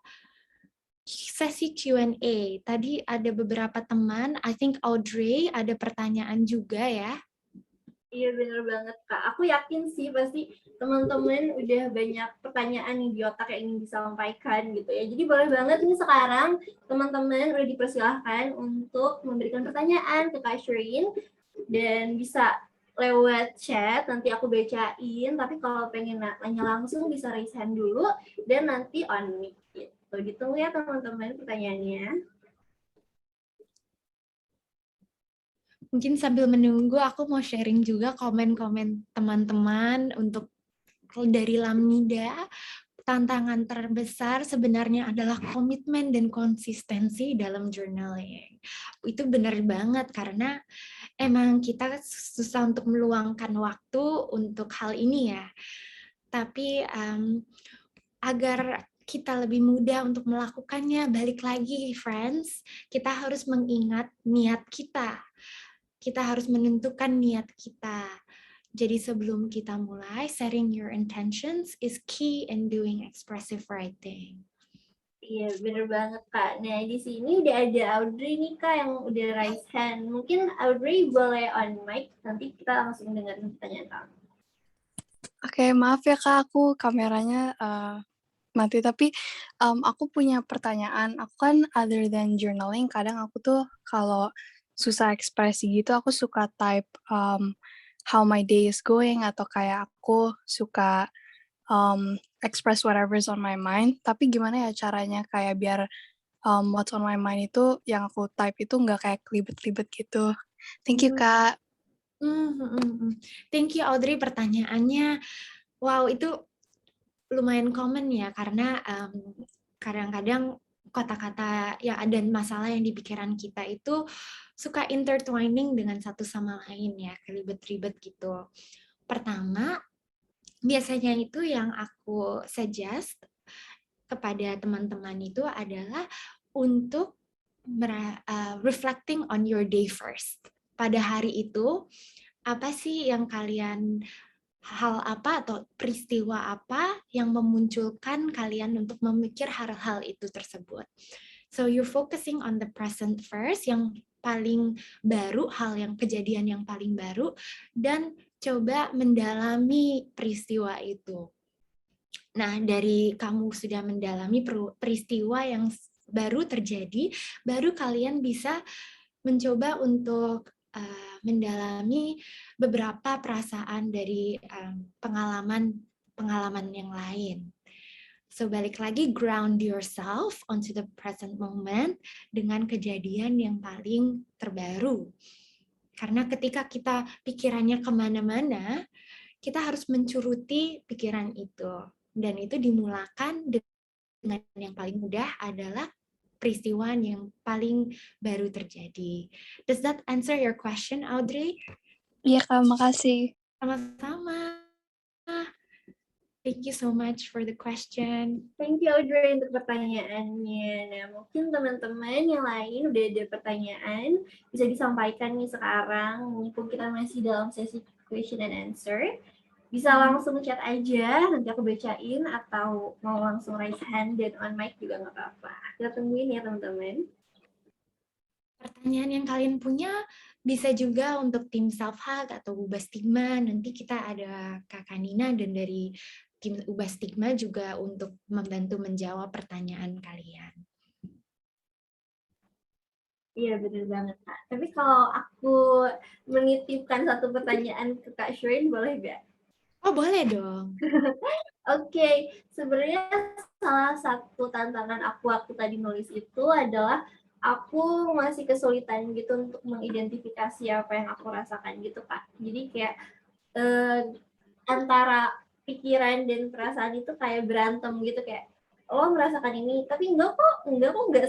sesi Q&A. Tadi ada beberapa teman, I think Audrey ada pertanyaan juga ya. Iya bener banget Kak. Aku yakin sih pasti teman-teman udah banyak pertanyaan nih di otak yang ingin disampaikan gitu ya. Jadi boleh banget nih sekarang teman-teman udah dipersilahkan untuk memberikan pertanyaan ke Kak Shireen dan bisa lewat chat, nanti aku bacain, tapi kalau pengen nanya langsung bisa raise hand dulu, dan nanti on mic gitu. Ditunggu ya teman-teman pertanyaannya. Mungkin sambil menunggu, aku mau sharing juga komen-komen teman-teman untuk dari Lamnida. Tantangan terbesar sebenarnya adalah komitmen dan konsistensi dalam journaling. Itu benar banget, karena emang kita susah untuk meluangkan waktu untuk hal ini ya. Tapi agar kita lebih mudah untuk melakukannya. Balik lagi, friends, kita harus mengingat niat kita. Kita harus menentukan niat kita. Jadi sebelum kita mulai, setting your intentions is key in doing expressive writing. Iya, bener banget, Kak. Nah, di sini udah ada Audrey nih, Kak, yang udah raise hand. Mungkin Audrey boleh on mic, nanti kita langsung dengerin pertanyaan kamu. Oke, maaf ya Kak, aku kameranya mati. Tapi aku punya pertanyaan. Aku kan other than journaling, kadang aku tuh kalau susah ekspresi gitu, aku suka type how my day is going, atau kayak aku suka express whatever's on my mind. Tapi gimana ya caranya kayak biar what's on my mind itu yang aku type itu nggak kayak kelibet-kelibet gitu. Thank you Kak. Thank you Audrey, pertanyaannya wow itu lumayan common ya, karena kadang-kadang kata-kata yang ada masalah yang di pikiran kita itu suka intertwining dengan satu sama lain ya, kelibet-ribet gitu. Pertama, biasanya itu yang aku suggest kepada teman-teman itu adalah untuk reflecting on your day first. Pada hari itu, apa sih yang kalian, hal apa atau peristiwa apa yang memunculkan kalian untuk memikir hal-hal itu tersebut. So you're focusing on the present first, yang paling baru, hal yang kejadian yang paling baru, dan coba mendalami peristiwa itu. Nah, dari kamu sudah mendalami peristiwa yang baru terjadi, baru kalian bisa mencoba untuk mendalami beberapa perasaan dari pengalaman yang lain. So, balik lagi, ground yourself onto the present moment dengan kejadian yang paling terbaru. Karena ketika kita pikirannya kemana-mana, kita harus mencuruti pikiran itu. Dan itu dimulakan dengan yang paling mudah adalah peristiwa yang paling baru terjadi. Does that answer your question, Audrey? Iya Kak, makasih. Sama-sama. Thank you so much for the question. Thank you Audrey untuk pertanyaannya. Nah, mungkin teman-teman yang lain udah ada pertanyaan, bisa disampaikan nih sekarang, mumpung kita masih dalam sesi question and answer. Bisa langsung chat aja, nanti aku bacain, atau mau langsung raise hand dan on mic juga nggak apa-apa. Kita tungguin ya teman-teman. Pertanyaan yang kalian punya bisa juga untuk tim Self-Hug atau Ubah Stigma. Nanti kita ada Kakak Nina dan dari tim Ubah Stigma juga untuk membantu menjawab pertanyaan kalian. Iya, benar banget, Kak. Tapi kalau aku menitipkan satu pertanyaan ke Kak Shireen, boleh nggak? Oh, boleh dong. Oke, sebenarnya salah satu tantangan aku waktu tadi nulis itu adalah aku masih kesulitan gitu untuk mengidentifikasi apa yang aku rasakan gitu, Kak. Jadi kayak antara pikiran dan perasaan itu kayak berantem gitu, kayak lo merasakan ini, tapi enggak kok nggak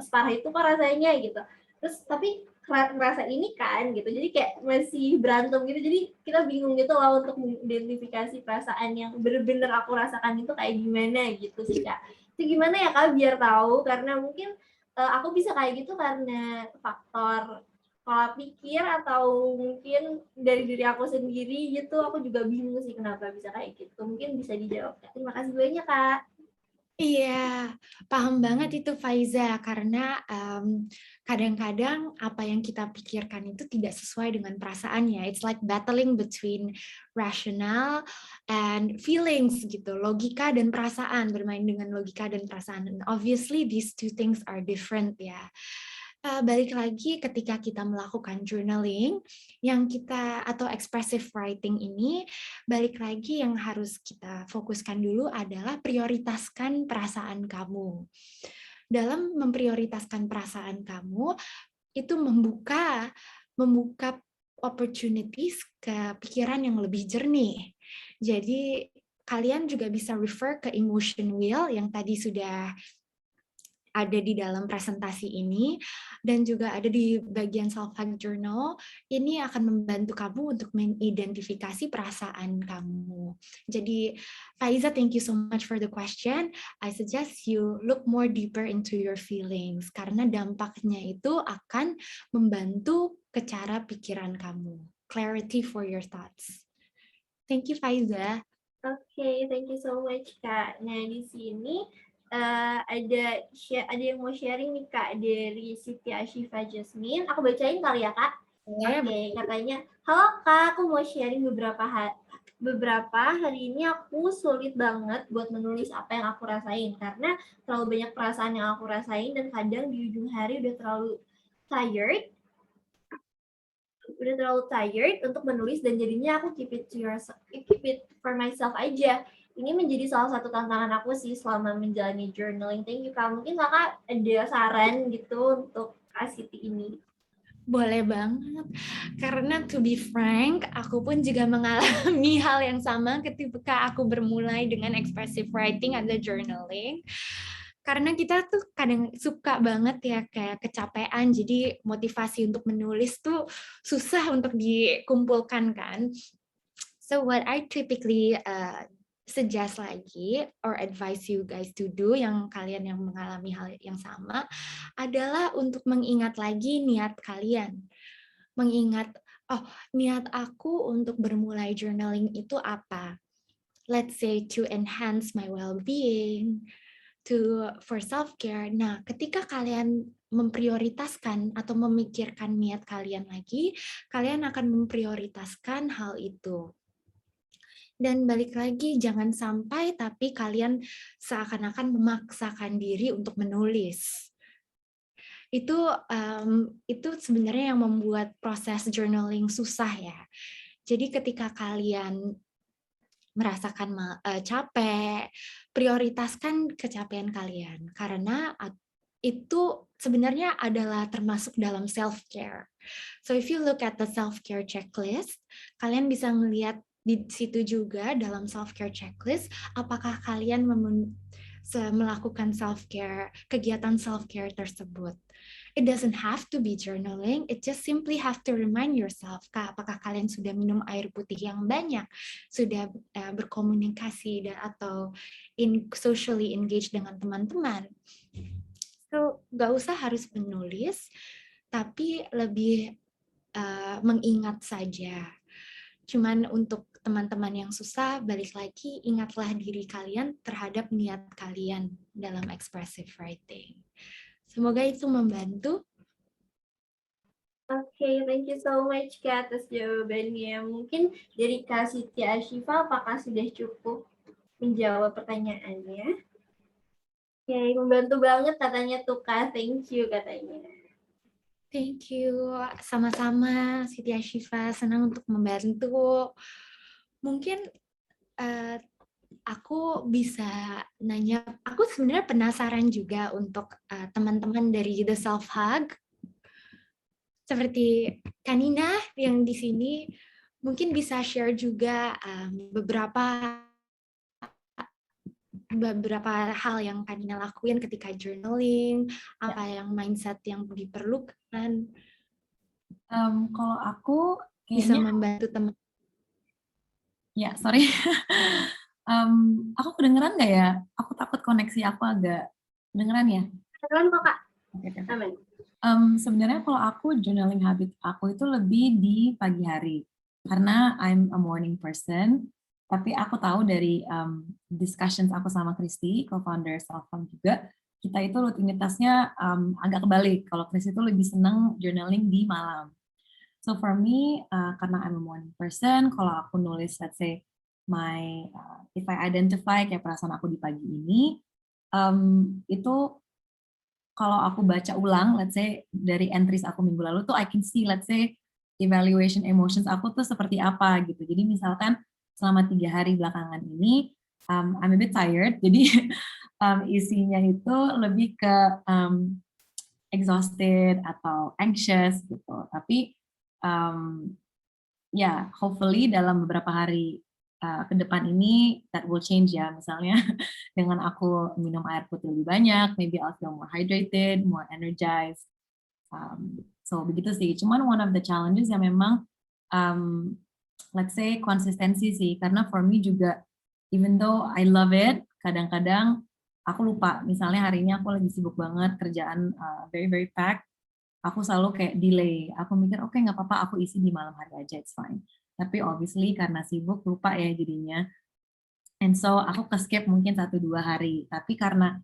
separah itu kok rasanya gitu. Terus tapi merasa ini kan gitu, jadi kayak masih berantem gitu, jadi kita bingung gitu loh untuk mengidentifikasi perasaan yang bener-bener aku rasakan itu kayak gimana gitu sih Kak. Itu gimana ya Kak biar tahu, karena mungkin aku bisa kayak gitu karena faktor pola pikir atau mungkin dari diri aku sendiri gitu, aku juga bingung sih kenapa bisa kayak gitu. Mungkin bisa dijawab Kak. Terima kasih banyak Kak. Iya, paham banget itu Faiza, karena kadang-kadang apa yang kita pikirkan itu tidak sesuai dengan perasaannya. It's like battling between rational and feelings gitu, logika dan perasaan, bermain dengan logika dan perasaan. And obviously these two things are different ya. Balik lagi ketika kita melakukan journaling yang kita atau expressive writing ini, balik lagi yang harus kita fokuskan dulu adalah prioritaskan perasaan kamu. Dalam memprioritaskan perasaan kamu itu membuka opportunities ke pikiran yang lebih jernih. Jadi kalian juga bisa refer ke emotion wheel yang tadi sudah ada di dalam presentasi ini dan juga ada di bagian self-help journal, ini akan membantu kamu untuk mengidentifikasi perasaan kamu. Jadi Faiza, thank you so much for the question. I suggest you look more deeper into your feelings karena dampaknya itu akan membantu ke cara pikiran kamu. Clarity for your thoughts. Thank you Faiza. Oke, thank you so much Kak. Nah di sini ada yang mau sharing nih Kak dari Siti Ashifa Jasmine. Aku bacain kali ya Kak. Oke, katanya, halo Kak, aku mau sharing beberapa hari ini aku sulit banget buat menulis apa yang aku rasain karena terlalu banyak perasaan yang aku rasain dan kadang di ujung hari udah terlalu tired untuk menulis dan jadinya aku keep it for myself aja. Ini menjadi salah satu tantangan aku sih selama menjalani journaling. Thank you Kak. Mungkin Kakak ada saran gitu untuk Kak Siti ini? Boleh banget, karena to be frank, aku pun juga mengalami hal yang sama ketika aku bermulai dengan expressive writing atau journaling. Karena kita tuh kadang suka banget ya kayak kecapean, jadi motivasi untuk menulis tuh susah untuk dikumpulkan kan. So what I typically suggest lagi or advise you guys to do, yang kalian yang mengalami hal yang sama, adalah untuk mengingat lagi niat kalian. Mengingat, oh niat aku untuk bermulai journaling itu apa? Let's say to enhance my well-being, for self-care. Nah, ketika kalian memprioritaskan atau memikirkan niat kalian lagi, kalian akan memprioritaskan hal itu. Dan balik lagi, jangan sampai tapi kalian seakan-akan memaksakan diri untuk menulis. Itu sebenarnya yang membuat proses journaling susah ya. Jadi ketika kalian merasakan capek, prioritaskan kecapean kalian. Karena itu sebenarnya adalah termasuk dalam self-care. So if you look at the self-care checklist, kalian bisa melihat di situ juga dalam self-care checklist, apakah kalian melakukan self-care, kegiatan self-care tersebut. It doesn't have to be journaling, it just simply have to remind yourself, apakah kalian sudah minum air putih yang banyak, sudah berkomunikasi atau socially engaged dengan teman-teman. So, gak usah harus menulis, tapi lebih mengingat saja. Cuman untuk teman-teman yang susah, balik lagi, ingatlah diri kalian terhadap niat kalian dalam expressive writing. Semoga itu membantu. Oke, thank you so much Kak atas jawabannya. Mungkin dari Kak Siti Ashifa, apakah sudah cukup menjawab pertanyaannya? Oke, membantu banget katanya tuh Kak, thank you katanya. Thank you, sama-sama Siti Ashifa, senang untuk membantu. Mungkin aku bisa nanya, aku sebenarnya penasaran juga untuk teman-teman dari The Self Hug, seperti Kanina yang di sini, mungkin bisa share juga beberapa hal yang Kanina lakuin ketika journaling, apa yang mindset yang diperlukan. Kalau aku bisa kayaknya membantu teman. Ya, sorry. Aku kedengeran nggak ya? Aku takut koneksi aku agak kedengeran ya? Kedengeran kok Kak. Okay. Aman. Sebenarnya kalau aku journaling habit aku itu lebih di pagi hari. Karena I'm a morning person. Tapi aku tahu dari discussions aku sama Christy, co-founder Self-Help juga, kita itu rutinitasnya agak kebalik. Kalau Christy itu lebih senang journaling di malam. So for me, karena I'm a morning person, kalau aku nulis, let's say, if I identify kayak perasaan aku di pagi ini, itu kalau aku baca ulang, let's say, dari entries aku minggu lalu tuh, I can see, let's say, evaluation emotions aku tuh seperti apa gitu. Jadi misalkan selama 3 hari belakangan ini, I'm a bit tired, jadi isinya itu lebih ke exhausted atau anxious gitu. Tapi ya, hopefully dalam beberapa hari ke depan ini that will change ya, misalnya dengan aku minum air putih lebih banyak, maybe I'll feel more hydrated, more energized. So begitu sih. Cuman one of the challenges yang memang let's say konsistensi sih, karena for me juga even though I love it, kadang-kadang aku lupa. Misalnya hari ini aku lagi sibuk banget kerjaan very very packed, aku selalu kayak delay. Aku mikir oke, nggak apa-apa, aku isi di malam hari aja, it's fine. Tapi obviously karena sibuk lupa ya jadinya. And so aku ke-skip mungkin 1-2 hari. Tapi karena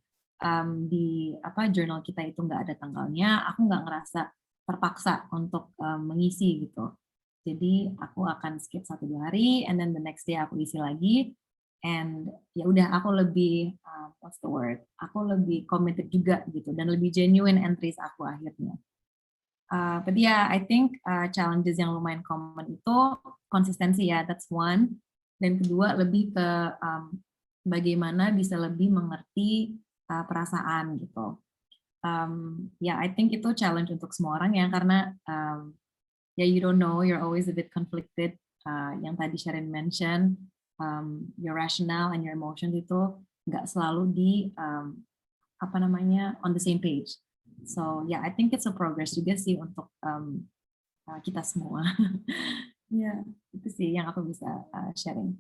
di journal kita itu nggak ada tanggalnya, aku nggak ngerasa terpaksa untuk mengisi gitu. Jadi aku akan skip 1-2 hari, and then the next day aku isi lagi. And ya udah, aku lebih what's the word? Aku lebih committed juga gitu, dan lebih genuine entries aku akhirnya. But yeah, I think challenges yang lumayan common itu konsistensi ya, that's one. Dan kedua lebih ke bagaimana bisa lebih mengerti perasaan gitu. Ya, I think itu challenge untuk semua orang ya, karena ya you don't know, you're always a bit conflicted. Yang tadi Sharon mention, your rationale and your emotions itu nggak selalu di on the same page. So yeah, I think it's a progress juga sih untuk kita semua. Ya, itu sih yang aku bisa sharing.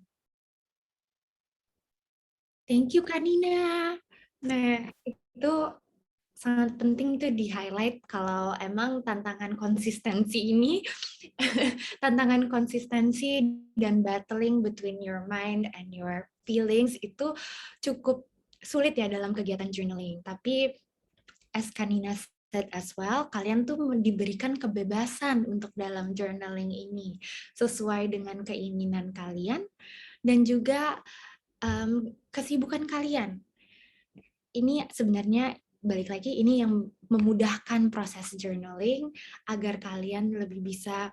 Thank you Kak Nina. Nah, itu sangat penting itu di-highlight kalau emang tantangan konsistensi ini, tantangan konsistensi dan battling between your mind and your feelings itu cukup sulit ya dalam kegiatan journaling. Tapi as Kanina said as well, kalian tuh diberikan kebebasan untuk dalam journaling ini sesuai dengan keinginan kalian dan juga kesibukan kalian. Ini sebenarnya balik lagi, ini yang memudahkan proses journaling agar kalian lebih bisa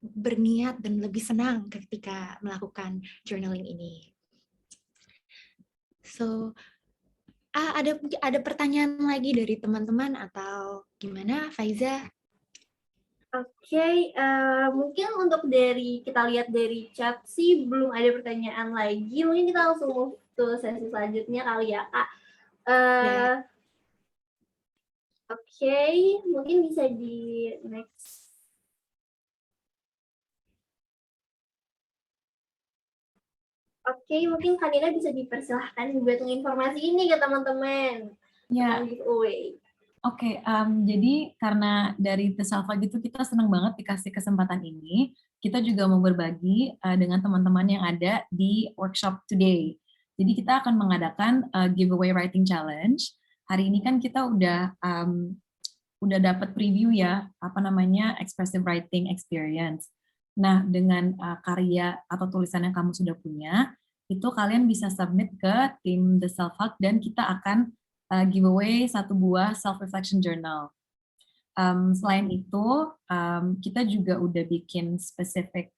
berniat dan lebih senang ketika melakukan journaling ini. So, ada pertanyaan lagi dari teman-teman atau gimana, Faiza? Oke, mungkin untuk kita lihat dari chat sih belum ada pertanyaan lagi. Mungkin kita langsung move to sesi selanjutnya kali ya, Kak. Oke, mungkin bisa di next. Oke, mungkin Kak Nina bisa dipersilahkan buat informasi ini ke teman-teman. Ya. Giveaway. Oke, jadi karena dari The Self Hug itu kita senang banget dikasih kesempatan ini. Kita juga mau berbagi dengan teman-teman yang ada di workshop today. Jadi kita akan mengadakan giveaway writing challenge. Hari ini kan kita udah dapat preview ya, expressive writing experience. Nah, dengan karya atau tulisan yang kamu sudah punya, itu kalian bisa submit ke tim The Self Hug dan kita akan giveaway 1 buah self-reflection journal. Selain itu, kita juga udah bikin specific,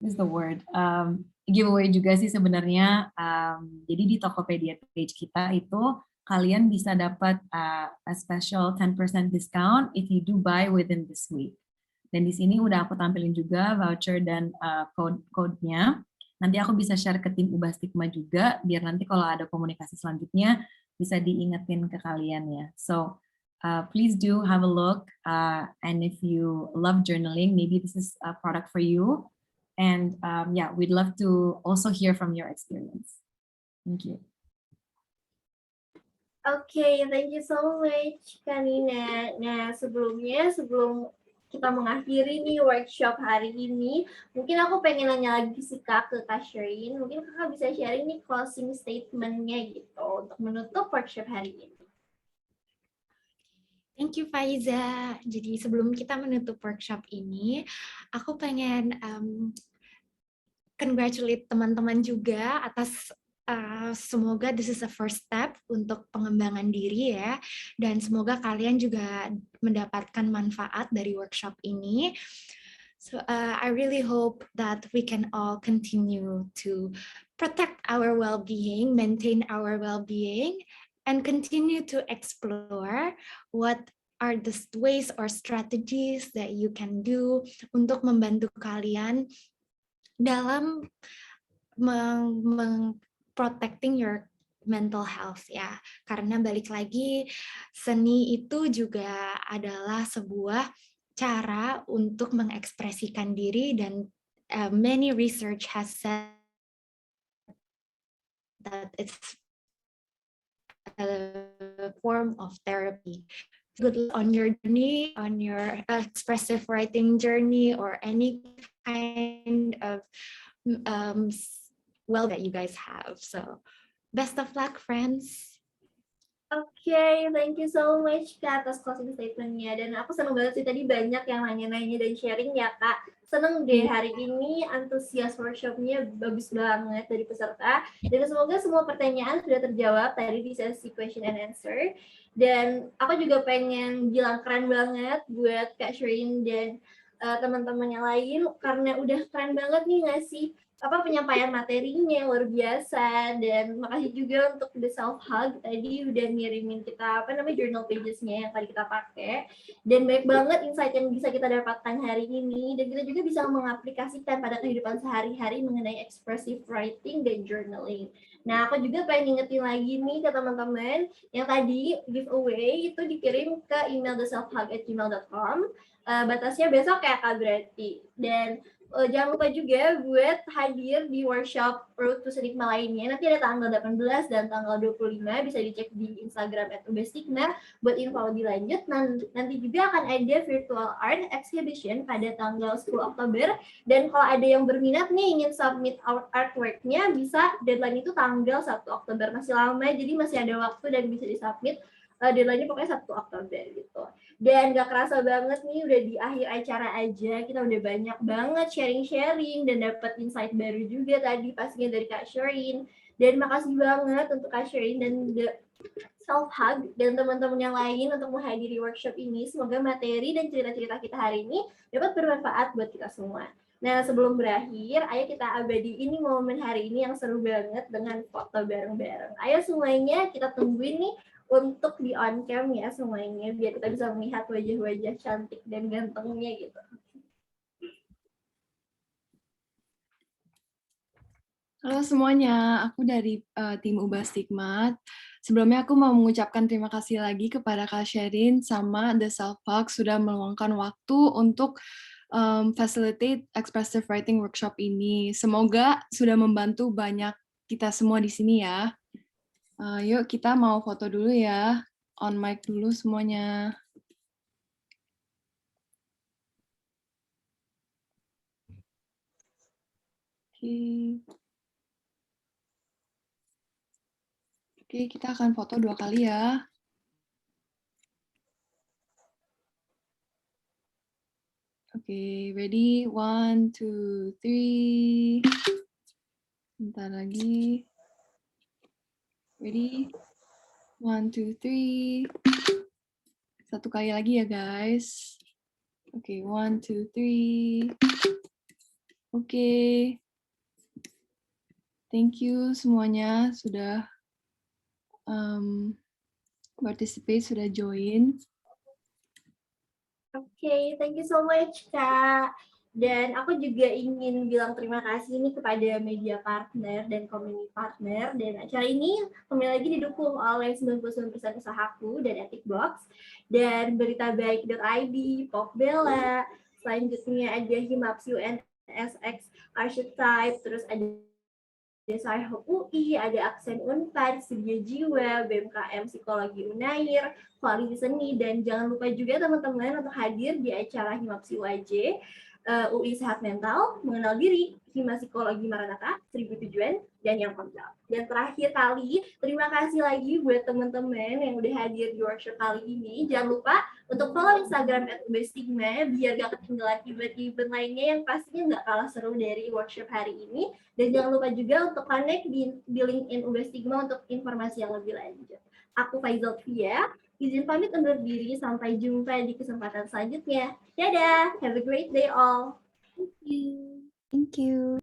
what's the word, giveaway juga sih sebenarnya. Jadi di Tokopedia page kita itu, kalian bisa dapat a special 10% discount if you do buy within this week. Dan di sini udah aku tampilin juga voucher dan code-nya. Nanti aku bisa share ke tim Ubah Stigma juga, biar nanti kalau ada komunikasi selanjutnya bisa diingetin ke kalian ya. So please do have a look, and if you love journaling, maybe this is a product for you. And yeah, we'd love to also hear from your experience. Thank you. Okay, thank you so much, Kanina. Nah, sebelum kita mengakhiri nih workshop hari ini, mungkin aku pengen nanya lagi sih Kak ke Kak Sherin. Mungkin Kakak bisa sharing nih closing statement-nya gitu untuk menutup workshop hari ini. Thank you Faiza. Jadi sebelum kita menutup workshop ini, aku pengen congratulate teman-teman juga atas semoga this is a first step untuk pengembangan diri ya, dan semoga kalian juga mendapatkan manfaat dari workshop ini. So I really hope that we can all continue to protect our well-being, maintain our well-being, and continue to explore what are the ways or strategies that you can do untuk membantu kalian dalam protecting your mental health ya. Karena balik lagi, seni itu juga adalah sebuah cara untuk mengekspresikan diri, dan many research has said that it's a form of therapy. Good luck on your journey, on your expressive writing journey, or any kind of that you guys have. So best of luck, friends. Oke, thank you so much Kak atas closing statement-nya. Dan aku senang banget sih tadi banyak yang nanya-nanya dan sharing ya Kak. Seneng deh hari ini antusias workshop-nya bagus banget dari peserta. Dan semoga semua pertanyaan sudah terjawab tadi di sesi question and answer. Dan aku juga pengen bilang keren banget buat Kak Shireen dan teman-teman yang lain, karena udah keren banget nih ngasih penyampaian materinya luar biasa. Dan makasih juga untuk The Self Hug tadi udah ngirimin kita journal pages-nya yang tadi kita pakai, dan banyak banget insight yang bisa kita dapatkan hari ini, dan kita juga bisa mengaplikasikan pada kehidupan sehari-hari mengenai expressive writing dan journaling. Nah, aku juga pengen ingetin lagi nih ke teman-teman yang tadi giveaway itu dikirim ke email theselfhug@gmail.com. Batasnya besok ya Kak berarti. Dan jangan lupa juga buat hadir di workshop Road to Senikma lainnya. Nanti ada tanggal 18 dan tanggal 25, bisa dicek di Instagram @ubestigma buat info lebih lanjut. Nanti juga akan ada virtual art exhibition pada tanggal 10 Oktober. Dan kalau ada yang berminat nih ingin submit artwork-nya, bisa deadline itu tanggal 1 Oktober. Masih lama, jadi masih ada waktu dan bisa disubmit. Deadline-nya pokoknya 1 Oktober gitu. Dan gak kerasa banget nih udah di akhir acara aja, kita udah banyak banget sharing-sharing dan dapat insight baru juga tadi pastinya dari Kak Shireen. Dan makasih banget untuk Kak Shireen dan The Self Hug dan teman-teman yang lain untuk menghadiri workshop ini. Semoga materi dan cerita-cerita kita hari ini dapat bermanfaat buat kita semua. Nah, sebelum berakhir, ayo kita abadi ini momen hari ini yang seru banget dengan foto bareng-bareng. Ayo semuanya kita tungguin nih untuk di on cam ya semuanya, biar kita bisa melihat wajah-wajah cantik dan gantengnya gitu. Halo semuanya, aku dari tim Ubah Stigma. Sebelumnya aku mau mengucapkan terima kasih lagi kepada Kak Shireen sama The Self Hug sudah meluangkan waktu untuk facilitate expressive writing workshop ini. Semoga sudah membantu banyak kita semua di sini ya. Yuk kita mau foto dulu ya, on mic dulu semuanya. Oke, kita akan foto 2 kali ya. Oke, ready? 1, 2, 3. Bentar lagi. Ready? 1, 2, 3. 1 kali lagi ya, guys. Oke, 1, 2, 3. Oke. Thank you semuanya sudah participate, sudah join. Oke, thank you so much Kak. Dan aku juga ingin bilang terima kasih nih kepada media partner dan community partner. Dan acara ini kembali lagi didukung oleh 99% usahaku dan Ethic Box, dan beritabaik.id, Popbella, selanjutnya ada Himapsi UNSX Archetype, terus ada Sarhab UI, ada Aksen Unpad, Studio Jiwa, BMKM Psikologi Unair, Koalisi Seni, dan jangan lupa juga teman-teman untuk hadir di acara Himapsi UAJ, UI Sehat Mental, Mengenal Diri, Hima Psikologi Maranatha, 1000 Tujuan, dan yang kontak. Dan terakhir kali, terima kasih lagi buat teman-teman yang udah hadir di workshop kali ini. Jangan lupa untuk follow Instagram @ubestigma biar gak ketinggalan event-event lainnya yang pastinya gak kalah seru dari workshop hari ini. Dan jangan lupa juga untuk connect di LinkedIn Ubestigma untuk informasi yang lebih lanjut. Aku Faizal Fia, izin pamit undur diri, sampai jumpa di kesempatan selanjutnya. Dadah, have a great day all. Thank you.